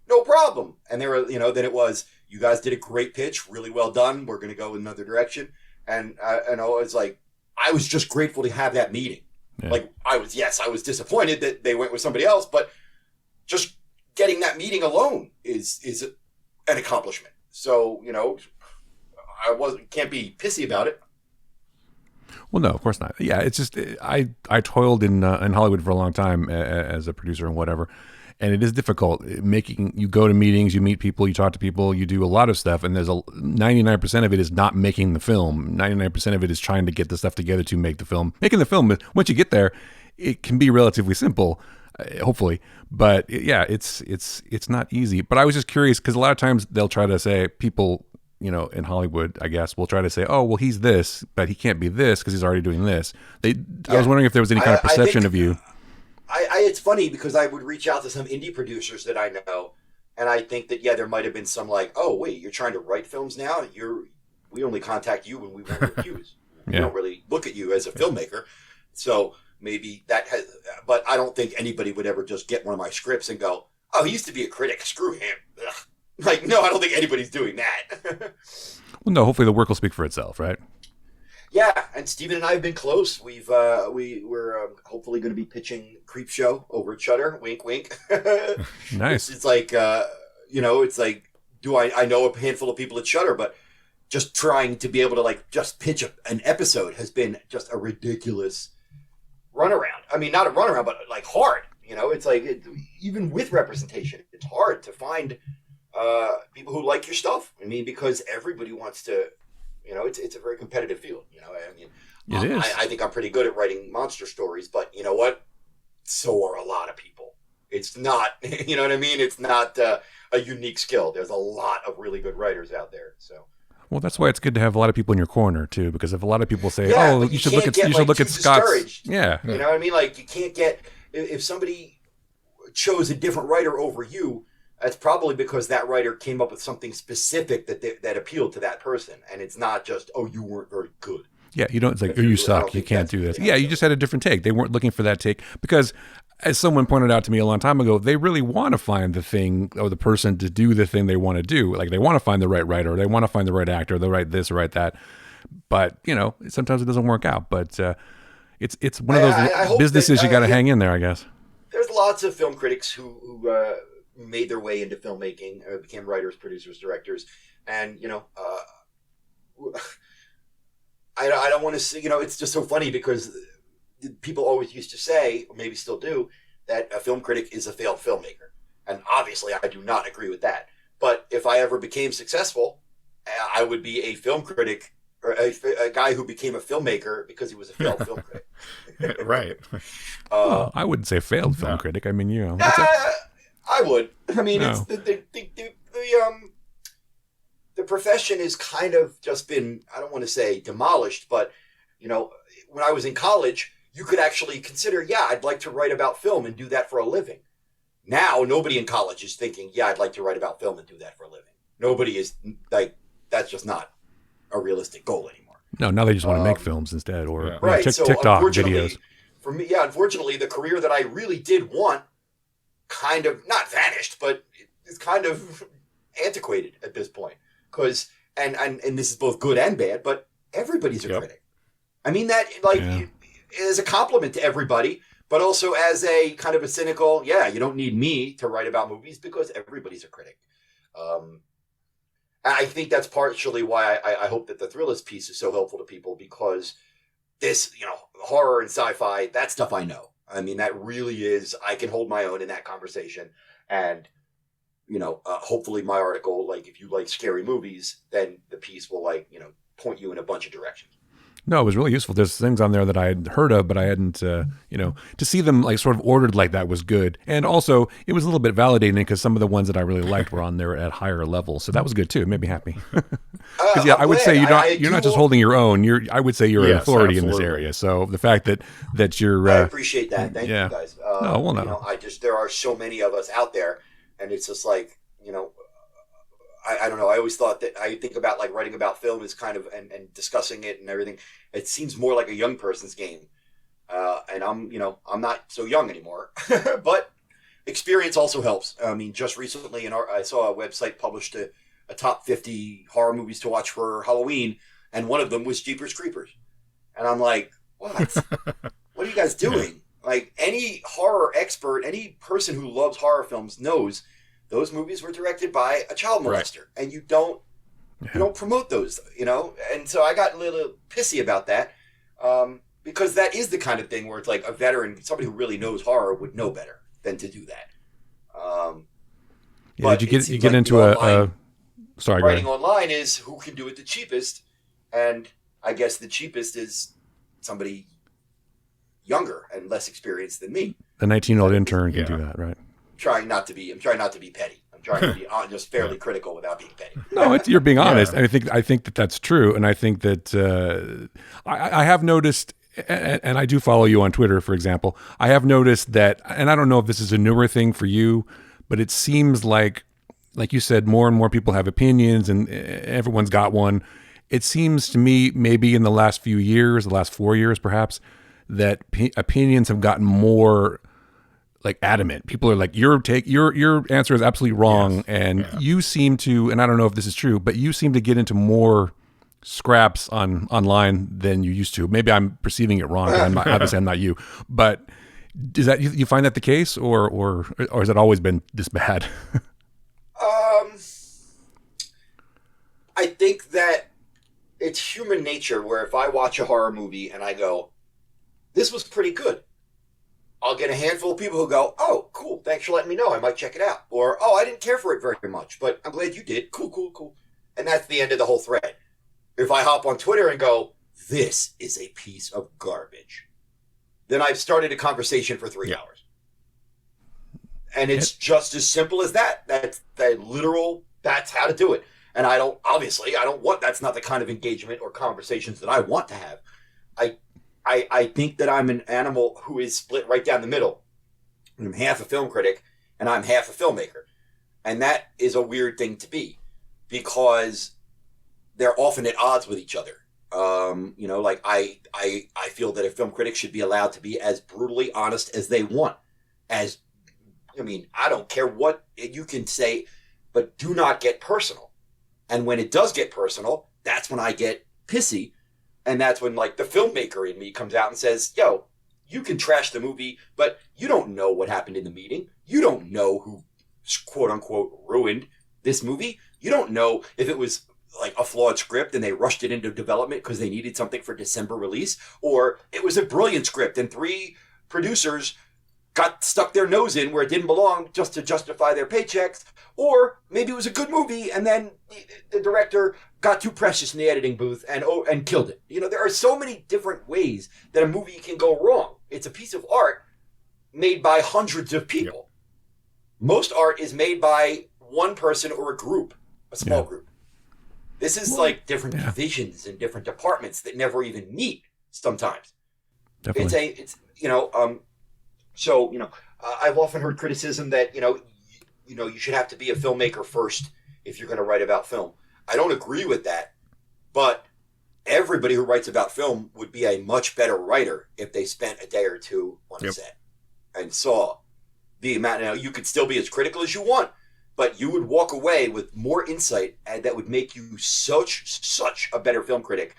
no problem. And they were, then it was, you guys did a great pitch, really well done. We're going to go in another direction. And I was like, I was just grateful to have that meeting. Yeah. Like I was disappointed that they went with somebody else, but just getting that meeting alone is an accomplishment. So, can't be pissy about it. Well, no, of course not. Yeah, it's just I toiled in Hollywood for a long time as a producer and whatever, and it is difficult. You go to meetings, you meet people, you talk to people, you do a lot of stuff, and there's 99% of it is not making the film. 99% of it is trying to get the stuff together to make the film. Making the film, once you get there, it can be relatively simple, hopefully. But it's not easy. But I was just curious because a lot of times they'll try to say people, in Hollywood, I guess, will try to say, oh, well, he's this, but he can't be this because he's already doing this. I was wondering if there was any kind of perception of you. It's funny because I would reach out to some indie producers that I know, and I think that, there might have been some like, oh, wait, you're trying to write films now? We only contact you when we want reviews. We don't really look at you as a filmmaker. So maybe that has, but I don't think anybody would ever just get one of my scripts and go, oh, he used to be a critic. Screw him. Ugh. Like, no, I don't think anybody's doing that. Well, no, hopefully the work will speak for itself, right? Yeah, and Steven and I have been close. We're hopefully going to be pitching Creepshow over at Shudder. Wink, wink. Nice. It's like, it's like, I know a handful of people at Shudder, but just trying to be able to like just pitch an episode has been just a ridiculous runaround. I mean, not a runaround, but like hard. You know, it's like even with representation, it's hard to find people who like your stuff. I mean, because everybody wants to. You know, it's a very competitive field. You know, I mean, It is. I think I'm pretty good at writing monster stories, but you know what? So are a lot of people. It's not, you know what I mean? It's not a unique skill. There's a lot of really good writers out there. So. Well, that's why it's good to have a lot of people in your corner too, because if a lot of people say, Yeah, "Oh, but you should look at Scott's," discouraged. yeah, You know what I mean? Like you can't get if somebody chose a different writer over you. That's probably because that writer came up with something specific that appealed to that person, and it's not just you weren't very good. yeah, you don't. It's like, That's oh, you usually- I don't suck. You think can't that's do this. really Yeah, how it you goes. just had a different take. They weren't looking for that take because, as someone pointed out to me a long time ago, they really want to find the thing or the person to do the thing they want to do. Like they want to find the right writer, or they want to find the right actor, the right this or right that. But you know, sometimes it doesn't work out. But it's one of those I hope businesses that, you got to hang in there, I guess. There's lots of film critics who made their way into filmmaking, became writers, producers, directors, and you know, I don't want to say, you know, it's just so funny because people always used to say, or maybe still do, that a film critic is a failed filmmaker, and obviously I do not agree with that. But if I ever became successful, I would be a film critic or a guy who became a filmmaker because he was a failed film critic. Right. Well, I wouldn't say failed film critic. I mean, you know, it's I would. I mean, No. it's the profession has kind of just been, I don't want to say demolished, but you know, when I was in college, you could actually consider, yeah, I'd like to write about film and do that for a living. Now, nobody in college is thinking, yeah, I'd like to write about film and do that for a living. Nobody is like, that's just not a realistic goal anymore. no. Now they just want to make films instead, or Yeah. you know, Right. So TikTok unfortunately, videos. for me, yeah, unfortunately, the career that I really did want kind of not vanished, but it's kind of antiquated at this point. Because and this is both good and bad, but everybody's a Yep. critic. I mean that like Yeah. as a compliment to everybody, but also as a kind of a cynical, yeah, you don't need me to write about movies because everybody's a critic. I think that's partially why I hope that the Thrillist piece is so helpful to people because this, you know, horror and sci-fi, that stuff I know. I mean, that really is, I can hold my own in that conversation. And, you know, hopefully my article, like if you like scary movies, then the piece will like, you know, point you in a bunch of directions. No, it was really useful. There's things on there that I had heard of, but I hadn't, you know, to see them like sort of ordered like that was good. And also, it was a little bit validating because some of the ones that I really liked were on there at higher levels. So that was good too. It made me happy. Because yeah, I would say you're not just holding your own. I would say you're an Yes, authority in this absolutely. area. So the fact that you're, I appreciate that. Thank yeah. you guys. Oh, well, no. You know, there are so many of us out there, and it's just like, you know, I don't know. I always thought that I think about like writing about film is kind of and discussing it and everything. It seems more like a young person's game, and I'm not so young anymore. But experience also helps. I mean, just recently, I saw a website published a top 50 horror movies to watch for Halloween, and one of them was Jeepers Creepers, and I'm like, what? What are you guys doing? Like any horror expert, any person who loves horror films knows. Those movies were directed by a child molester, and you don't promote those, you know. And so I got a little pissy about that because that is the kind of thing where it's like a veteran, somebody who really knows horror, would know better than to do that. yeah, but did it you get seems like into the a online- sorry, go writing ahead. online is who can do it the cheapest, and I guess the cheapest is somebody younger and less experienced than me. The 19-year-old intern can Yeah. do that, right? I'm trying not to be petty. I'm trying to be just fairly critical without being petty. No, you're being honest. Yeah. I think that that's true, and I think that I have noticed, and I do follow you on Twitter, for example. I have noticed that, and I don't know if this is a newer thing for you, but it seems like you said, more and more people have opinions, and everyone's got one. It seems to me, maybe in the last few years, the last 4 years, perhaps, that opinions have gotten more like adamant. People are like, your answer is absolutely wrong. Yes. And Yeah. you seem to, and I don't know if this is true, but you seem to get into more scraps online than you used to. Maybe I'm perceiving it wrong. Obviously I'm not you, but is that, you find that the case or has it always been this bad? I think that it's human nature where if I watch a horror movie and I go, this was pretty good, I'll get a handful of people who go, oh, cool, thanks for letting me know. I might check it out. Or, oh, I didn't care for it very much, but I'm glad you did. Cool, cool, cool. And that's the end of the whole thread. If I hop on Twitter and go, this is a piece of garbage, then I've started a conversation for 3 hours. And it's just as simple as that. That's how to do it. And that's not the kind of engagement or conversations that I want to have. I think that I'm an animal who is split right down the middle. I'm half a film critic and I'm half a filmmaker. And that is a weird thing to be because they're often at odds with each other. Like I feel that a film critic should be allowed to be as brutally honest as they want. I don't care what you can say, but do not get personal. And when it does get personal, that's when I get pissy. And that's when, like, the filmmaker in me comes out and says, yo, you can trash the movie, but you don't know what happened in the meeting. You don't know who, quote unquote, ruined this movie. You don't know if it was like a flawed script and they rushed it into development because they needed something for December release, or it was a brilliant script and 3 producers got stuck their nose in where it didn't belong just to justify their paychecks, or maybe it was a good movie and then the director got too precious in the editing booth and killed it. There are so many different ways that a movie can go wrong. It's a piece of art made by hundreds of people. Yep. Most art is made by one person or a group, a small group. This is like different divisions and different departments that never even meet sometimes. Definitely. I've often heard criticism that, you should have to be a filmmaker first if you're going to write about film. I don't agree with that, but everybody who writes about film would be a much better writer if they spent a day or two on a set and saw the amount. Now, you could still be as critical as you want, but you would walk away with more insight and that would make you such a better film critic.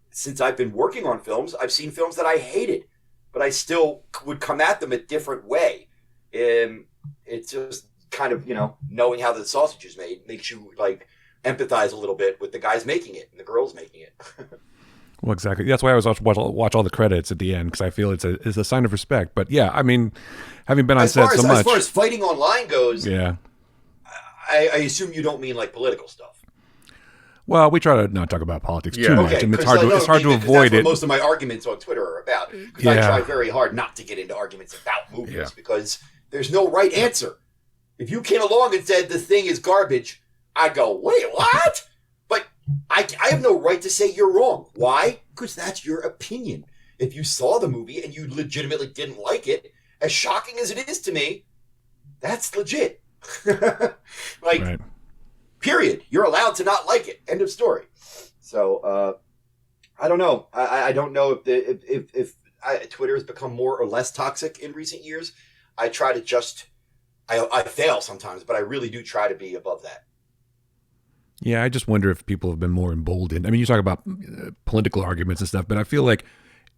Since I've been working on films, I've seen films that I hated, but I still would come at them a different way. It's just kind of, knowing how the sausage is made makes you like empathize a little bit with the guys making it and the girls making it. Well, exactly. That's why I always watch all the credits at the end, because I feel it's a sign of respect. But yeah, having been on set so much. As far as fighting online goes, yeah, I assume you don't mean like political stuff. Well, we try to not talk about politics too much. Okay, It's hard to avoid that's it. what most of my arguments on Twitter are about. Because I try very hard not to get into arguments about movies because there's no right answer. If you came along and said the thing is garbage, I'd go, wait, what? But I have no right to say you're wrong. Why? Because that's your opinion. If you saw the movie and you legitimately didn't like it, as shocking as it is to me, that's legit. Right. Period. You're allowed to not like it. End of story. So I don't know. I don't know if Twitter has become more or less toxic in recent years. I try to I fail sometimes, but I really do try to be above that. Yeah, I just wonder if people have been more emboldened. I mean, you talk about political arguments and stuff, but I feel like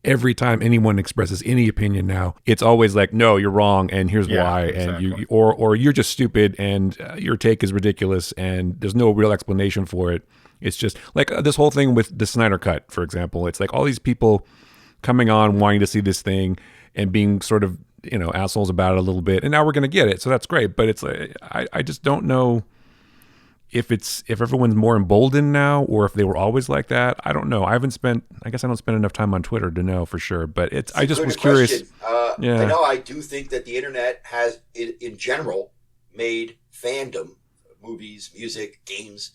every time anyone expresses any opinion now, it's always like, no, you're wrong, and here's why, exactly. And or you're just stupid, and your take is ridiculous, and there's no real explanation for it. It's just like this whole thing with the Snyder Cut, for example. It's like all these people coming on wanting to see this thing and being sort of assholes about it a little bit, and now we're going to get it, so that's great. But it's like I just don't know if everyone's more emboldened now or if they were always like that. I don't know. I guess I don't spend enough time on Twitter to know for sure, but I just was curious. I know I do think that the internet has in general made fandom, movies, music, games,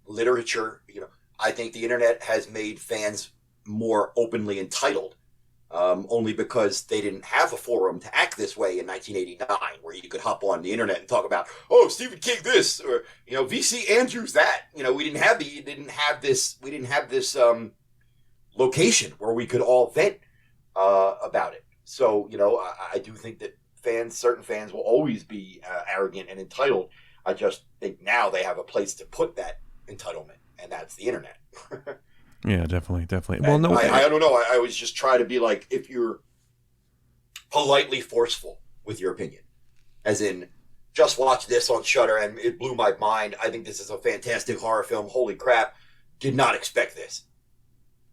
literature, I think the internet has made fans more openly entitled. Only because they didn't have a forum to act this way in 1989, where you could hop on the internet and talk about, oh, Stephen King this, or VC Andrews that. We didn't have this location where we could all vent about it. So I do think that certain fans will always be arrogant and entitled. I just think now they have a place to put that entitlement, and that's the internet. Yeah, definitely. Well, no, I don't know. I always just try to be like, if you're politely forceful with your opinion, as in, just watch this on Shudder and it blew my mind. I think this is a fantastic horror film. Holy crap. Did not expect this.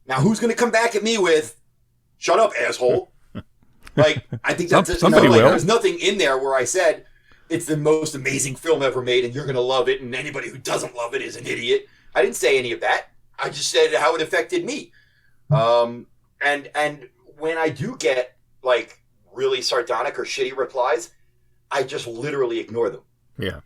Now, who's going to come back at me with, shut up, asshole? Like, I think that's somebody will. there's nothing in there where I said it's the most amazing film ever made and you're going to love it, and anybody who doesn't love it is an idiot. I didn't say any of that. I just said how it affected me. And when I do get like really sardonic or shitty replies, I just literally ignore them. Yeah.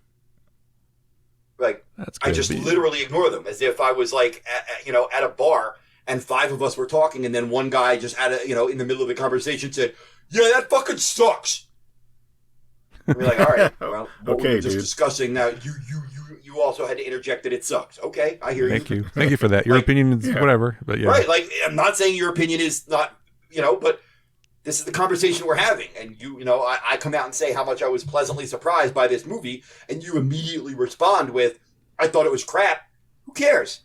Like, I just literally ignore them as if I was like, at a bar and 5 of us were talking, and then one guy just in the middle of the conversation said, "Yeah, that fucking sucks." And we're like, all right, well, what okay, we were just dude. discussing now, you also had to interject that it sucks. Okay, I hear Thank you. Thank you for that. Your Like, opinion is whatever, but yeah. Right, like, I'm not saying your opinion is not, but this is the conversation we're having. And I come out and say how much I was pleasantly surprised by this movie, and you immediately respond with, "I thought it was crap." Who cares?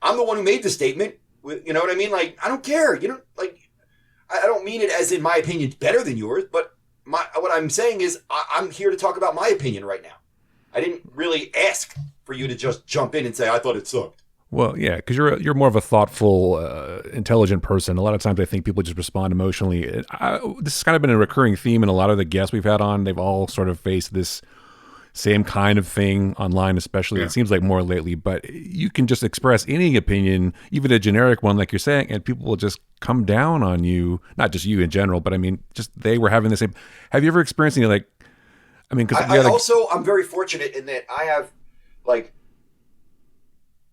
I'm the one who made the statement. You know what I mean? Like, I don't care. I don't mean it as in my opinion's better than yours, but what I'm saying is I'm here to talk about my opinion right now. I didn't really ask for you to just jump in and say, "I thought it sucked." Well, yeah, because you're more of a thoughtful, intelligent person. A lot of times I think people just respond emotionally. This has kind of been a recurring theme in a lot of the guests we've had on. They've all sort of faced this same kind of thing online, especially. Yeah. It seems like more lately, but you can just express any opinion, even a generic one like you're saying, and people will just come down on you. Not just you in general, but I mean, just they were having the same. Have you ever experienced any like, I mean, because I'm very fortunate in that I have like,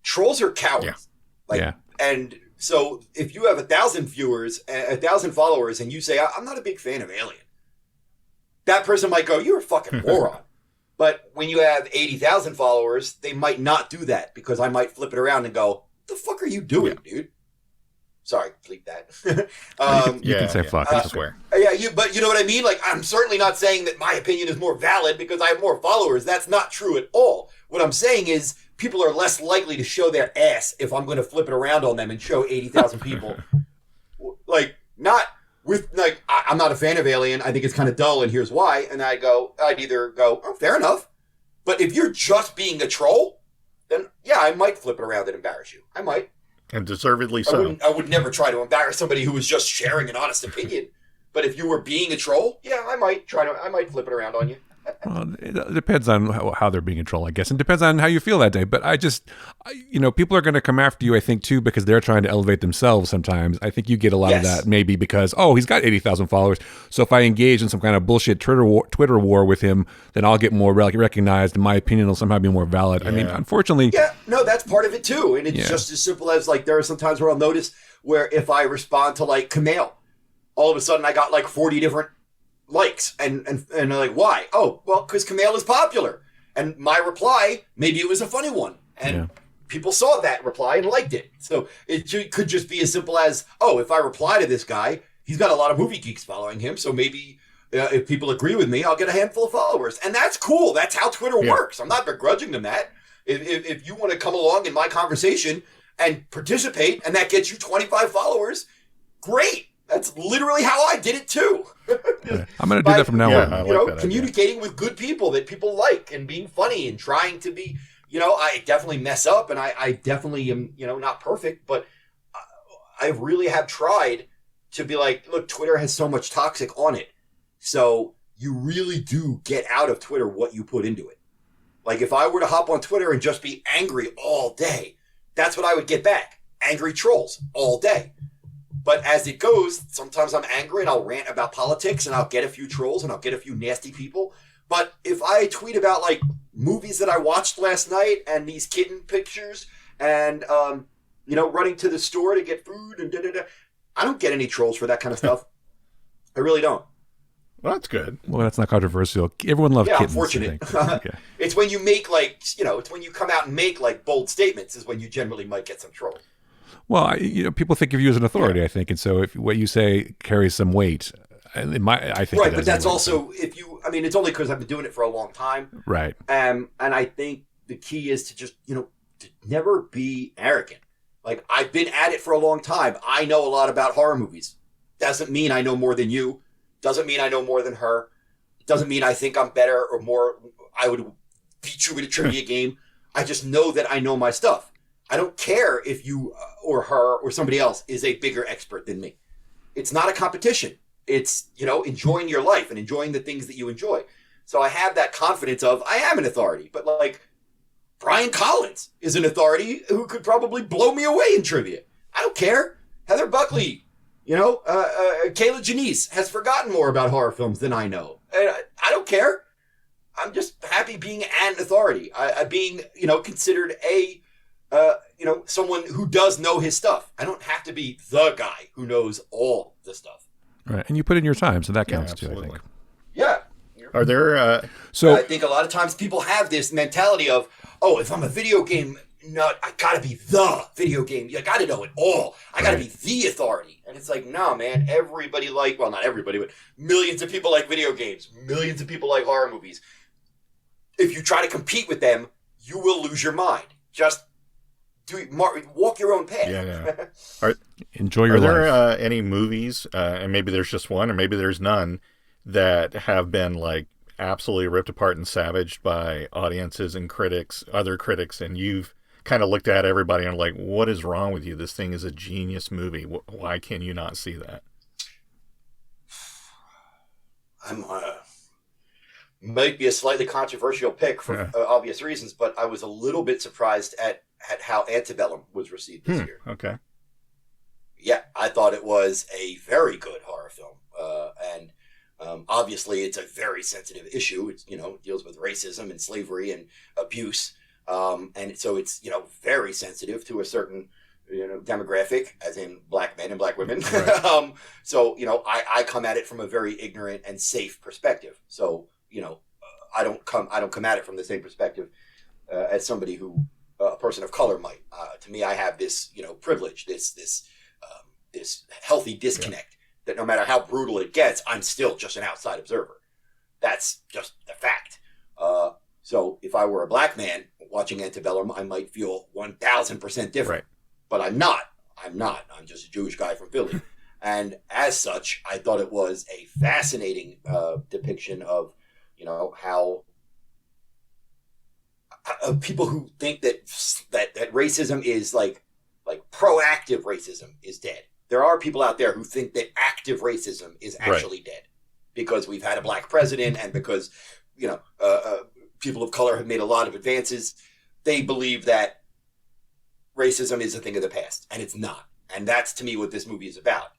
trolls are cowards. Yeah. And so if you have 1,000 viewers, 1,000 followers, and you say, "I'm not a big fan of Alien," that person might go, "You're a fucking moron." But when you have 80,000 followers, they might not do that, because I might flip it around and go, "What the fuck are you doing, dude?" Sorry, bleep that. you can say fuck. I It's okay. swear. But you know what I mean? Like, I'm certainly not saying that my opinion is more valid because I have more followers. That's not true at all. What I'm saying is people are less likely to show their ass if I'm going to flip it around on them and show 80,000 people. Like, not with, like, I'm not a fan of Alien. I think it's kind of dull, and here's why. And I'd either go, "Oh, fair enough." But if you're just being a troll, then yeah, I might flip it around and embarrass you. I might. And deservedly so. I would never try to embarrass somebody who was just sharing an honest opinion. But if you were being a troll, yeah, I might flip it around on you. Well, it depends on how they're being in troll, I guess. And depends on how you feel that day. But people are going to come after you, I think, too, because they're trying to elevate themselves sometimes. I think you get a lot of that maybe because, he's got 80,000 followers. So if I engage in some kind of bullshit Twitter war with him, then I'll get more recognized and my opinion will somehow be more valid. Yeah. I mean, unfortunately. Yeah, no, that's part of it, too. And it's just as simple as, like, there are some times where I'll notice where if I respond to, like, Kumail, all of a sudden I got, like, 40 different likes and like, why? Oh, well, because Kumail is popular, and my reply, maybe it was a funny one, and people saw that reply and liked it. So it could just be as simple as, if I reply to this guy, he's got a lot of movie geeks following him, so maybe if people agree with me, I'll get a handful of followers, and that's cool. That's how Twitter works. I'm not begrudging them that. If you want to come along in my conversation and participate, and that gets you 25 followers, great. That's literally how I did it too. I'm going to do that from now on. I like that communicating with good people that people like and being funny and trying to be, I definitely mess up and I definitely am, not perfect, but I really have tried to be like, look, Twitter has so much toxic on it. So you really do get out of Twitter what you put into it. Like if I were to hop on Twitter and just be angry all day, that's what I would get back. Angry trolls all day. But as it goes, sometimes I'm angry and I'll rant about politics and I'll get a few trolls and I'll get a few nasty people. But if I tweet about like movies that I watched last night and these kitten pictures and, running to the store to get food and I don't get any trolls for that kind of stuff. I really don't. Well, that's good. Well, that's not controversial. Everyone loves kittens. I'm fortunate. Okay. It's when you make it's when you come out and make like bold statements is when you generally might get some trolls. Well, people think of you as an authority, I think, and so if what you say carries some weight, I think right. But that's also it's only because I've been doing it for a long time, right? And I think the key is to just to never be arrogant. Like I've been at it for a long time. I know a lot about horror movies. Doesn't mean I know more than you. Doesn't mean I know more than her. Doesn't mean I think I'm better or more. I would beat you in a trivia game. I just know that I know my stuff. I don't care if you or her or somebody else is a bigger expert than me. It's not a competition. It's, enjoying your life and enjoying the things that you enjoy. So I have that confidence of I am an authority, but like Brian Collins is an authority who could probably blow me away in trivia. I don't care. Heather Buckley, Kayla Janice has forgotten more about horror films than I know. I don't care. I'm just happy being an authority. Being, considered someone who does know his stuff. I don't have to be the guy who knows all the stuff. Right. And you put in your time, so that counts too, I think. Yeah. Are there... So I think a lot of times people have this mentality of, oh, if I'm a video game nut, I gotta be the video game. I gotta know it all. I gotta be the authority. And it's like, no, man, everybody not everybody, but millions of people like video games. Millions of people like horror movies. If you try to compete with them, you will lose your mind. Just walk your own path. Yeah. Enjoy your life. Are there any movies, and maybe there's just one, or maybe there's none, that have been like absolutely ripped apart and savaged by audiences and critics, other critics, and you've kind of looked at everybody and like, what is wrong with you? This thing is a genius movie. Why can you not see that? I'm might be a slightly controversial pick for obvious reasons, but I was a little bit surprised at how Antebellum was received this year. Okay. Yeah, I thought it was a very good horror film, and obviously it's a very sensitive issue. It's deals with racism and slavery and abuse, and so it's very sensitive to a certain demographic, as in black men and black women. Right. So I come at it from a very ignorant and safe perspective. So I don't come at it from the same perspective as somebody who a person of color might. To me, I have this privilege, this healthy disconnect that no matter how brutal it gets, I'm still just an outside observer. That's just the fact. So if I were a black man watching Antebellum, I might feel 1,000% different. Right. But I'm not. I'm just a Jewish guy from Philly. And as such, I thought it was a fascinating depiction of how people who think that racism is like proactive racism is dead. There are people out there who think that active racism is actually dead because we've had a black president and because people of color have made a lot of advances. They believe that racism is a thing of the past, and it's not. And that's to me what this movie is about.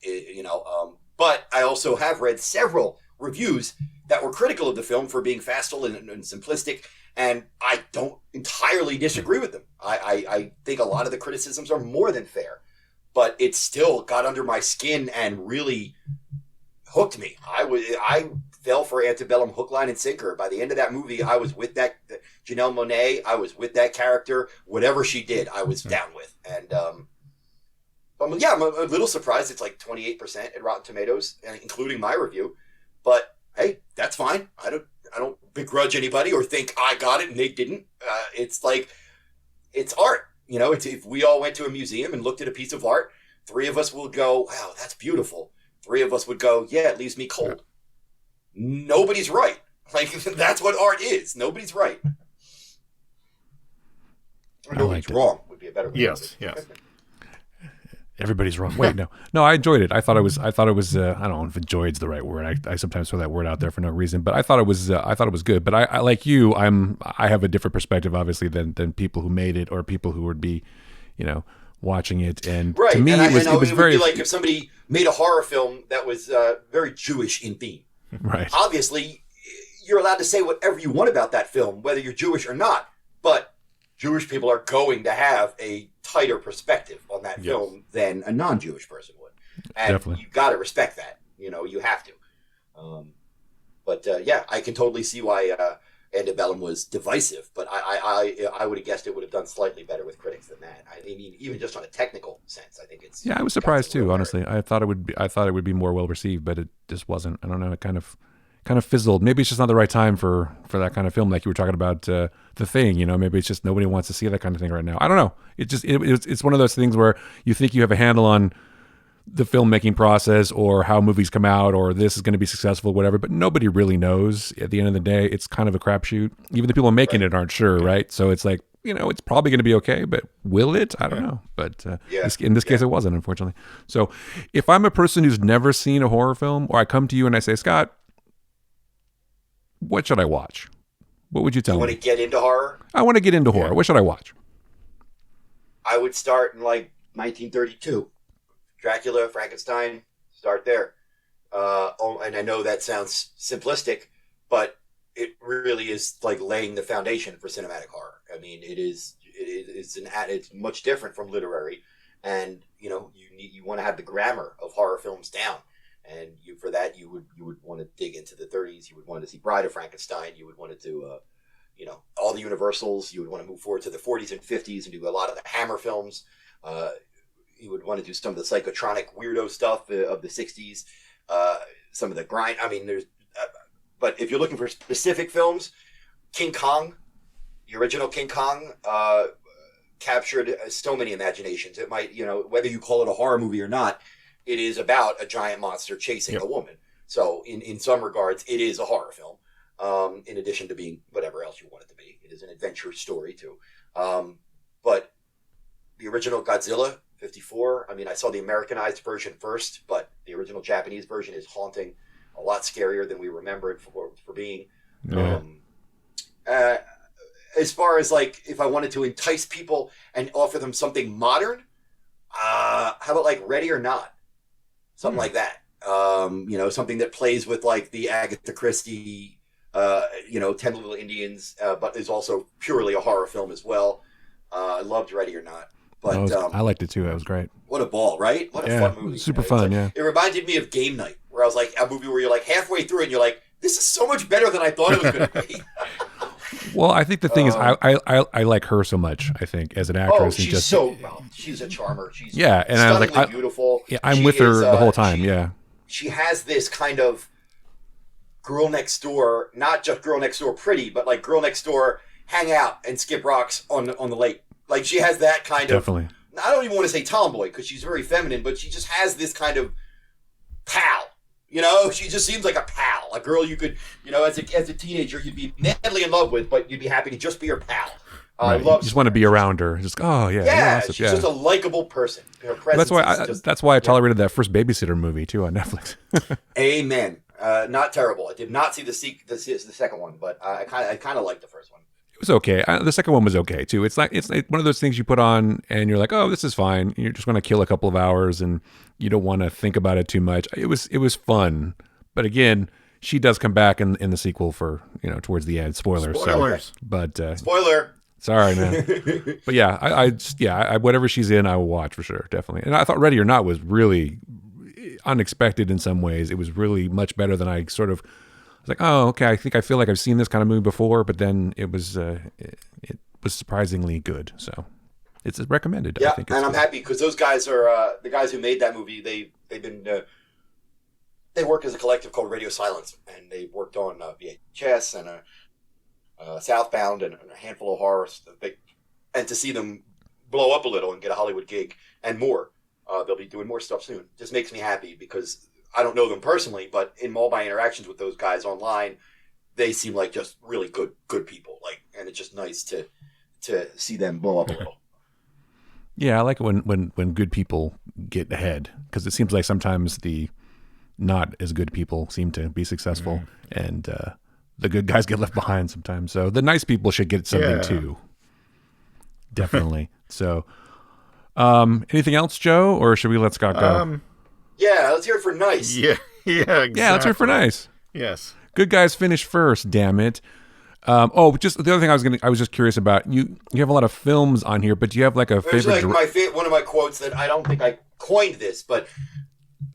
But I also have read several reviews that were critical of the film for being facile and simplistic, and I don't entirely disagree with them. I think a lot of the criticisms are more than fair, but it still got under my skin and really hooked me. I fell for Antebellum hook, line, and sinker. By the end of that movie, I was with that Janelle Monáe. I was with that character. Whatever she did, I was down with. And I'm a little surprised it's like 28% at Rotten Tomatoes, including my review. But hey, that's fine. I don't begrudge anybody or think I got it and they didn't. It's like, it's art. It's, if we all went to a museum and looked at a piece of art, 3 of us will go, wow, that's beautiful. 3 of us would go, yeah, it leaves me cold. Nobody's right. Like, that's what art is. Nobody's right. Or nobody's wrong would be a better way. Yes. Everybody's wrong. Wait, no, I enjoyed it. I thought it was. I don't know if enjoyed's the right word. I sometimes throw that word out there for no reason, but I thought it was good. But I like you. I have a different perspective, obviously, than people who made it or people who would be, watching it. And right. to me, and it was very be like if somebody made a horror film that was very Jewish in theme. Right. Obviously, you're allowed to say whatever you want about that film, whether you're Jewish or not. But Jewish people are going to have a tighter perspective on that film than a non-Jewish person would. And Definitely. You got to respect that. You have to. But I can totally see why Antebellum was divisive, but I would have guessed it would have done slightly better with critics than that. I mean, even just on a technical sense, I think it's... Yeah, I was surprised too, honestly. I thought it would be more well received, but it just wasn't. I don't know, it kind of fizzled. Maybe it's just not the right time for that kind of film, like you were talking about The Thing. Maybe it's just nobody wants to see that kind of thing right now. I don't know. It's one of those things where you think you have a handle on the filmmaking process or how movies come out or this is going to be successful, whatever, but nobody really knows. At the end of the day, it's kind of a crapshoot. Even the people making it aren't sure, right? So it's like, it's probably going to be okay, but will it? I don't know. But in this case, it wasn't, unfortunately. So if I'm a person who's never seen a horror film, or I come to you and I say, Scott, what should I watch? What would you tell me? You want to get into horror? I want to get into horror. What should I watch? I would start in like 1932. Dracula, Frankenstein, start there. And I know that sounds simplistic, but it really is like laying the foundation for cinematic horror. I mean, it's much different from literary, and you want to have the grammar of horror films down. And for that, you would want to dig into the 30s. You would want to see Bride of Frankenstein. You would want to do, all the Universals. You would want to move forward to the 40s and 50s and do a lot of the Hammer films. You would want to do some of the psychotronic weirdo stuff of the 60s. Some of the grind. I mean, but if you're looking for specific films, King Kong, the original King Kong, captured so many imaginations. It might, whether you call it a horror movie or not, it is about a giant monster chasing a woman. So in some regards, it is a horror film. In addition to being whatever else you want it to be. It is an adventure story too. But the original Godzilla, 54, I mean, I saw the Americanized version first, but the original Japanese version is haunting, a lot scarier than we remember it for being. Yeah. As far as like, if I wanted to entice people and offer them something modern, how about like Ready or Not? Something like that. Something that plays with like the Agatha Christie, 10 Little Indians, but is also purely a horror film as well. I loved Ready or Not. But I liked it too. That was great. What a ball, right? What a fun movie. Super fun, yeah. It reminded me of Game Night, where I was like, a movie where you're like halfway through and you're like, this is so much better than I thought it was going to be. Well, I think the thing is, I like her so much. I think as an actress, she's a charmer. She's and I was like, beautiful. Yeah, I'm with her the whole time. She has this kind of girl next door, not just girl next door pretty, but like girl next door hang out and skip rocks on the lake. Like she has that kind Definitely. of. I don't even want to say tomboy because she's very feminine, but she just has this kind of pal. She just seems like a pal, a girl you could, as a teenager, you'd be madly in love with, but you'd be happy to just be her pal. Right. You just want to be around her. Just awesome. She's just a likable person. Her presence that's why I tolerated that first Babysitter movie too on Netflix. Amen. Not terrible. I did not see the second one, but I kind of liked the first one. It was okay. The second one was okay too. It's like one of those things you put on and you're like, oh, this is fine. You're just going to kill a couple of hours and you don't want to think about it too much. It was fun, but again, she does come back in the sequel for towards the end. Spoilers. Spoiler. Sorry, man. But yeah, I whatever she's in, I will watch for sure, definitely. And I thought Ready or Not was really unexpected in some ways. It was really much better than I sort of. I was like, oh, okay. I feel like I've seen this kind of movie before, but then it was surprisingly good. So it's recommended. Yeah, I think and I'm happy because those guys are the guys who made that movie. They've been they work as a collective called Radio Silence, and they worked on VHS and Southbound and a handful of horrors. And to see them blow up a little and get a Hollywood gig and more, they'll be doing more stuff soon. Just makes me happy because. I don't know them personally, but in all my interactions with those guys online, they seem like just really good people. And it's just nice to see them blow up a little. Yeah, I like it when good people get ahead because it seems like sometimes the not as good people seem to be successful, and the good guys get left behind sometimes. So the nice people should get something too. Definitely. So, anything else, Joe, or should we let Scott go? Yeah, let's hear it for nice. Yeah, exactly. Yeah, let's hear it for nice. Yes. Good guys finish first, damn it. Just the other thing I was just curious about, you have a lot of films on here, but do you have like a favorite? One of my quotes that I don't think I coined this, but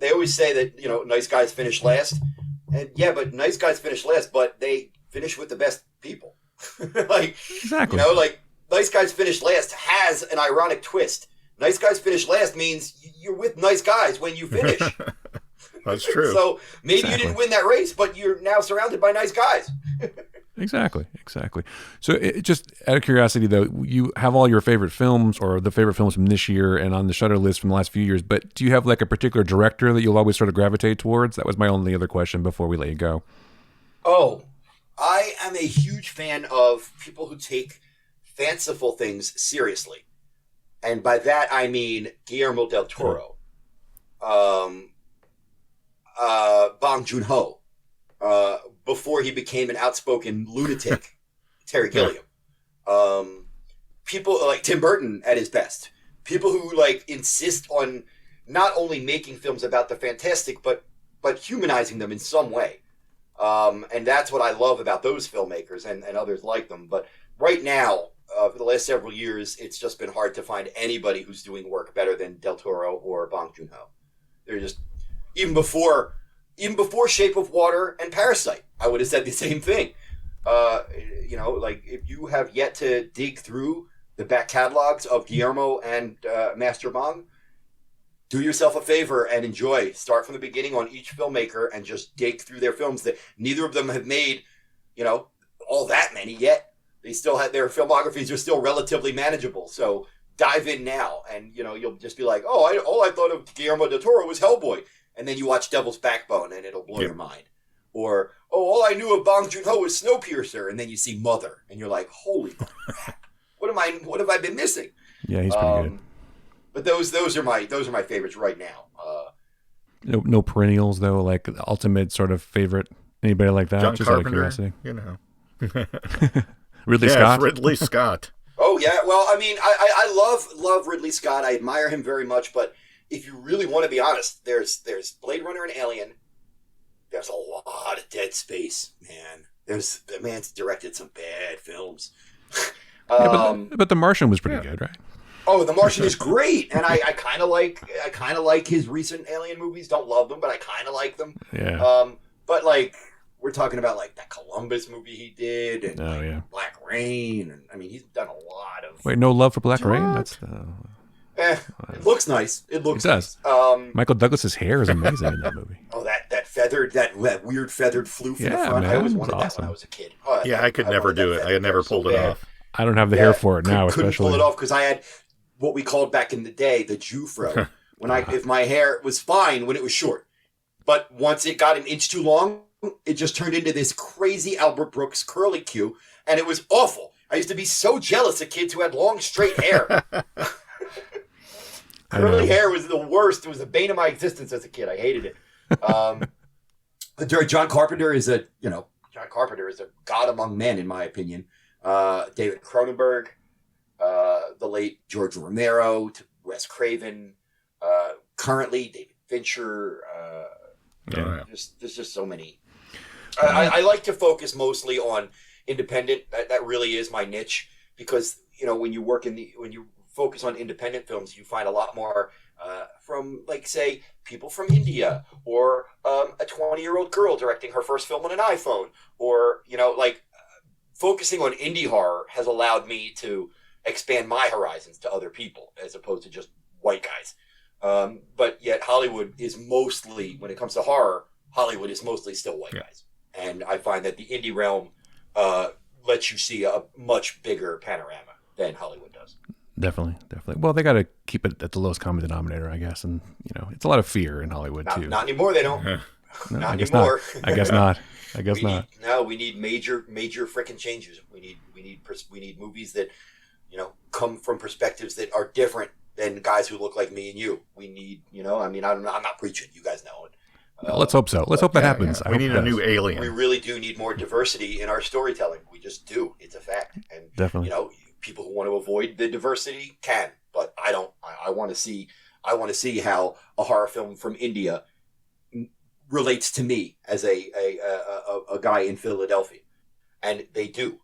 they always say that, nice guys finish last. And yeah, but nice guys finish last, but they finish with the best people. Exactly. Nice guys finish last has an ironic twist. Nice guys finish last means you're with nice guys when you finish. That's true. So maybe you didn't win that race, but you're now surrounded by nice guys. Exactly. So just out of curiosity, though, you have all your favorite films or the favorite films from this year and on the Shudder list from the last few years, but do you have like a particular director that you'll always sort of gravitate towards? That was my only other question before we let you go. Oh, I am a huge fan of people who take fanciful things seriously. And by that, I mean Guillermo del Toro, Bong Joon-ho, before he became an outspoken lunatic, Terry Gilliam. People like Tim Burton at his best. People who like insist on not only making films about the fantastic, but humanizing them in some way. And that's what I love about those filmmakers and others like them. But right now, for the last several years, it's just been hard to find anybody who's doing work better than Del Toro or Bong Joon-ho. They're just, even before Shape of Water and Parasite, I would have said the same thing. Like if you have yet to dig through the back catalogs of Guillermo and Master Bong, do yourself a favor and enjoy. Start from the beginning on each filmmaker and just dig through their films. That neither of them have made, all that many yet. They still have their filmographies are still relatively manageable. So dive in now, and you'll just be like, all I thought of Guillermo del Toro was Hellboy, and then you watch Devil's Backbone, and it'll blow your mind. Or all I knew of Bong Joon-ho was Snowpiercer, and then you see Mother, and you're like, holy crap, what have I been missing? Yeah, he's pretty good. But those are my favorites right now. No perennials though, like the ultimate sort of favorite. Anybody like that? John Just Carpenter, out of curiosity. Ridley Scott. Ridley Scott. Oh yeah, well, I mean, I love Ridley Scott. I admire him very much. But if you really want to be honest, there's Blade Runner and Alien. There's a lot of Dead Space, man. The man's directed some bad films. But The Martian was pretty good, right? Oh, The Martian is great, and I kind of like his recent Alien movies. Don't love them, but I kind of like them. Yeah. But like we're talking about like that Columbus movie he did, and Black Rain, and I mean he's done a lot of. Wait, no love for Black Rain? That's. It looks nice. It looks. It does. Nice. Michael Douglas's hair is amazing in that movie. Oh, that weird feathered floof in the front. Man, I always wanted awesome. that when I was a kid. I could never do it. I had never pulled it off. I don't have the hair for it now, couldn't especially. pull it off because I had what we called back in the day the Jufro. If my hair was fine when it was short, but once it got an inch too long, it just turned into this crazy Albert Brooks curly Q, and it was awful. I used to be so jealous of kids who had long straight hair. Curly hair was the worst. It was the bane of my existence as a kid. I hated it. John Carpenter is a god among men, in my opinion. David Cronenberg, the late George Romero, Wes Craven, currently David Fincher. There's just so many. I like to focus mostly on independent. That really is my niche because when you focus on independent films, you find a lot more from, like, say, people from India, or a 20-year-old girl directing her first film on an iPhone, or focusing on indie horror has allowed me to expand my horizons to other people as opposed to just white guys. But yet Hollywood is mostly, when it comes to horror, Hollywood is mostly still white guys. And I find that the indie realm lets you see a much bigger panorama than Hollywood does. Definitely. Well, they got to keep it at the lowest common denominator, I guess. And, it's a lot of fear in Hollywood, too. Not anymore, they don't. No, not anymore. I guess not. We need major freaking changes. We need movies that, come from perspectives that are different than guys who look like me and you. We need, I'm not preaching. You guys know it. Let's hope so. Let's hope that happens. We need a new Alien. We really do need more diversity in our storytelling. We just do. It's a fact. And definitely, people who want to avoid the diversity can, but I don't. I want to see how a horror film from India relates to me as a guy in Philadelphia, and they do.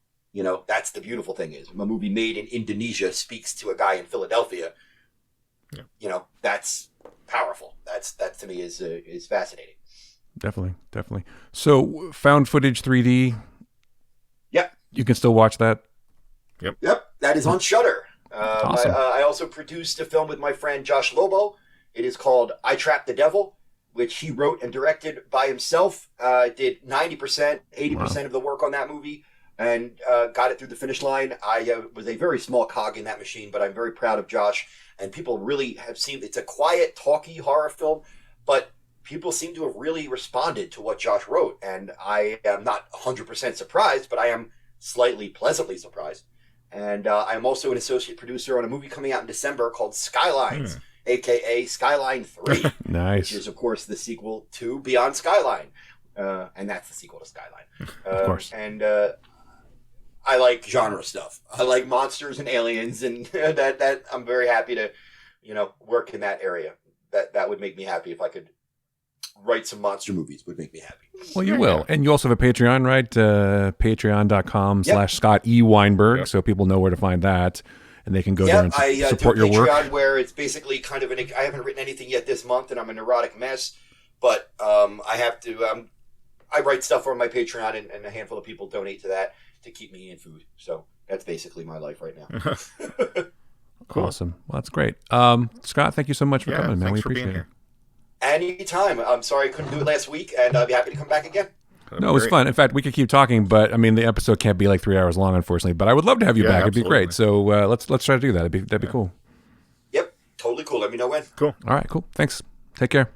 That's the beautiful thing is a movie made in Indonesia speaks to a guy in Philadelphia. Yeah. That's powerful. That to me is fascinating. Definitely. So, found footage 3D. Yep. You can still watch that. Yep. That is on Shudder. Awesome. I also produced a film with my friend Josh Lobo. It is called I Trapped the Devil, which he wrote and directed by himself. Did 90%, 80% of the work on that movie, and got it through the finish line. I was a very small cog in that machine, but I'm very proud of Josh. And people really have seen, it's a quiet, talky horror film, but people seem to have really responded to what Josh wrote. And I am not 100% surprised, but I am slightly pleasantly surprised. And I'm also an associate producer on a movie coming out in December called Skylines, a.k.a. Skyline 3. Nice. Which is, of course, the sequel to Beyond Skyline. And that's the sequel to Skyline. Of course. And I like genre stuff. I like monsters and aliens, and that I'm very happy to, work in that area. That would make me happy if I could write some monster movies. Would make me happy. Well, you will. And you also have a Patreon, right? Patreon.com/Scott E. Weinberg. So people know where to find that. And they can go there and support your work. Patreon, where it's basically kind of I haven't written anything yet this month, and I'm a neurotic mess. But I have to. I write stuff on my Patreon, and a handful of people donate to that to keep me in food. So that's basically my life right now. Cool. Awesome. Well, that's great. Scott, thank you so much for coming, man. We appreciate it. Anytime. I'm sorry I couldn't do it last week, and I'll be happy to come back again. No, it was fun. In fact, we could keep talking, but I mean, the episode can't be like 3 hours long, unfortunately. But I would love to have you back. Absolutely. It'd be great. So let's try to do that. That'd be cool. Yep, totally cool. Let me know when. Cool. All right, cool. Thanks. Take care.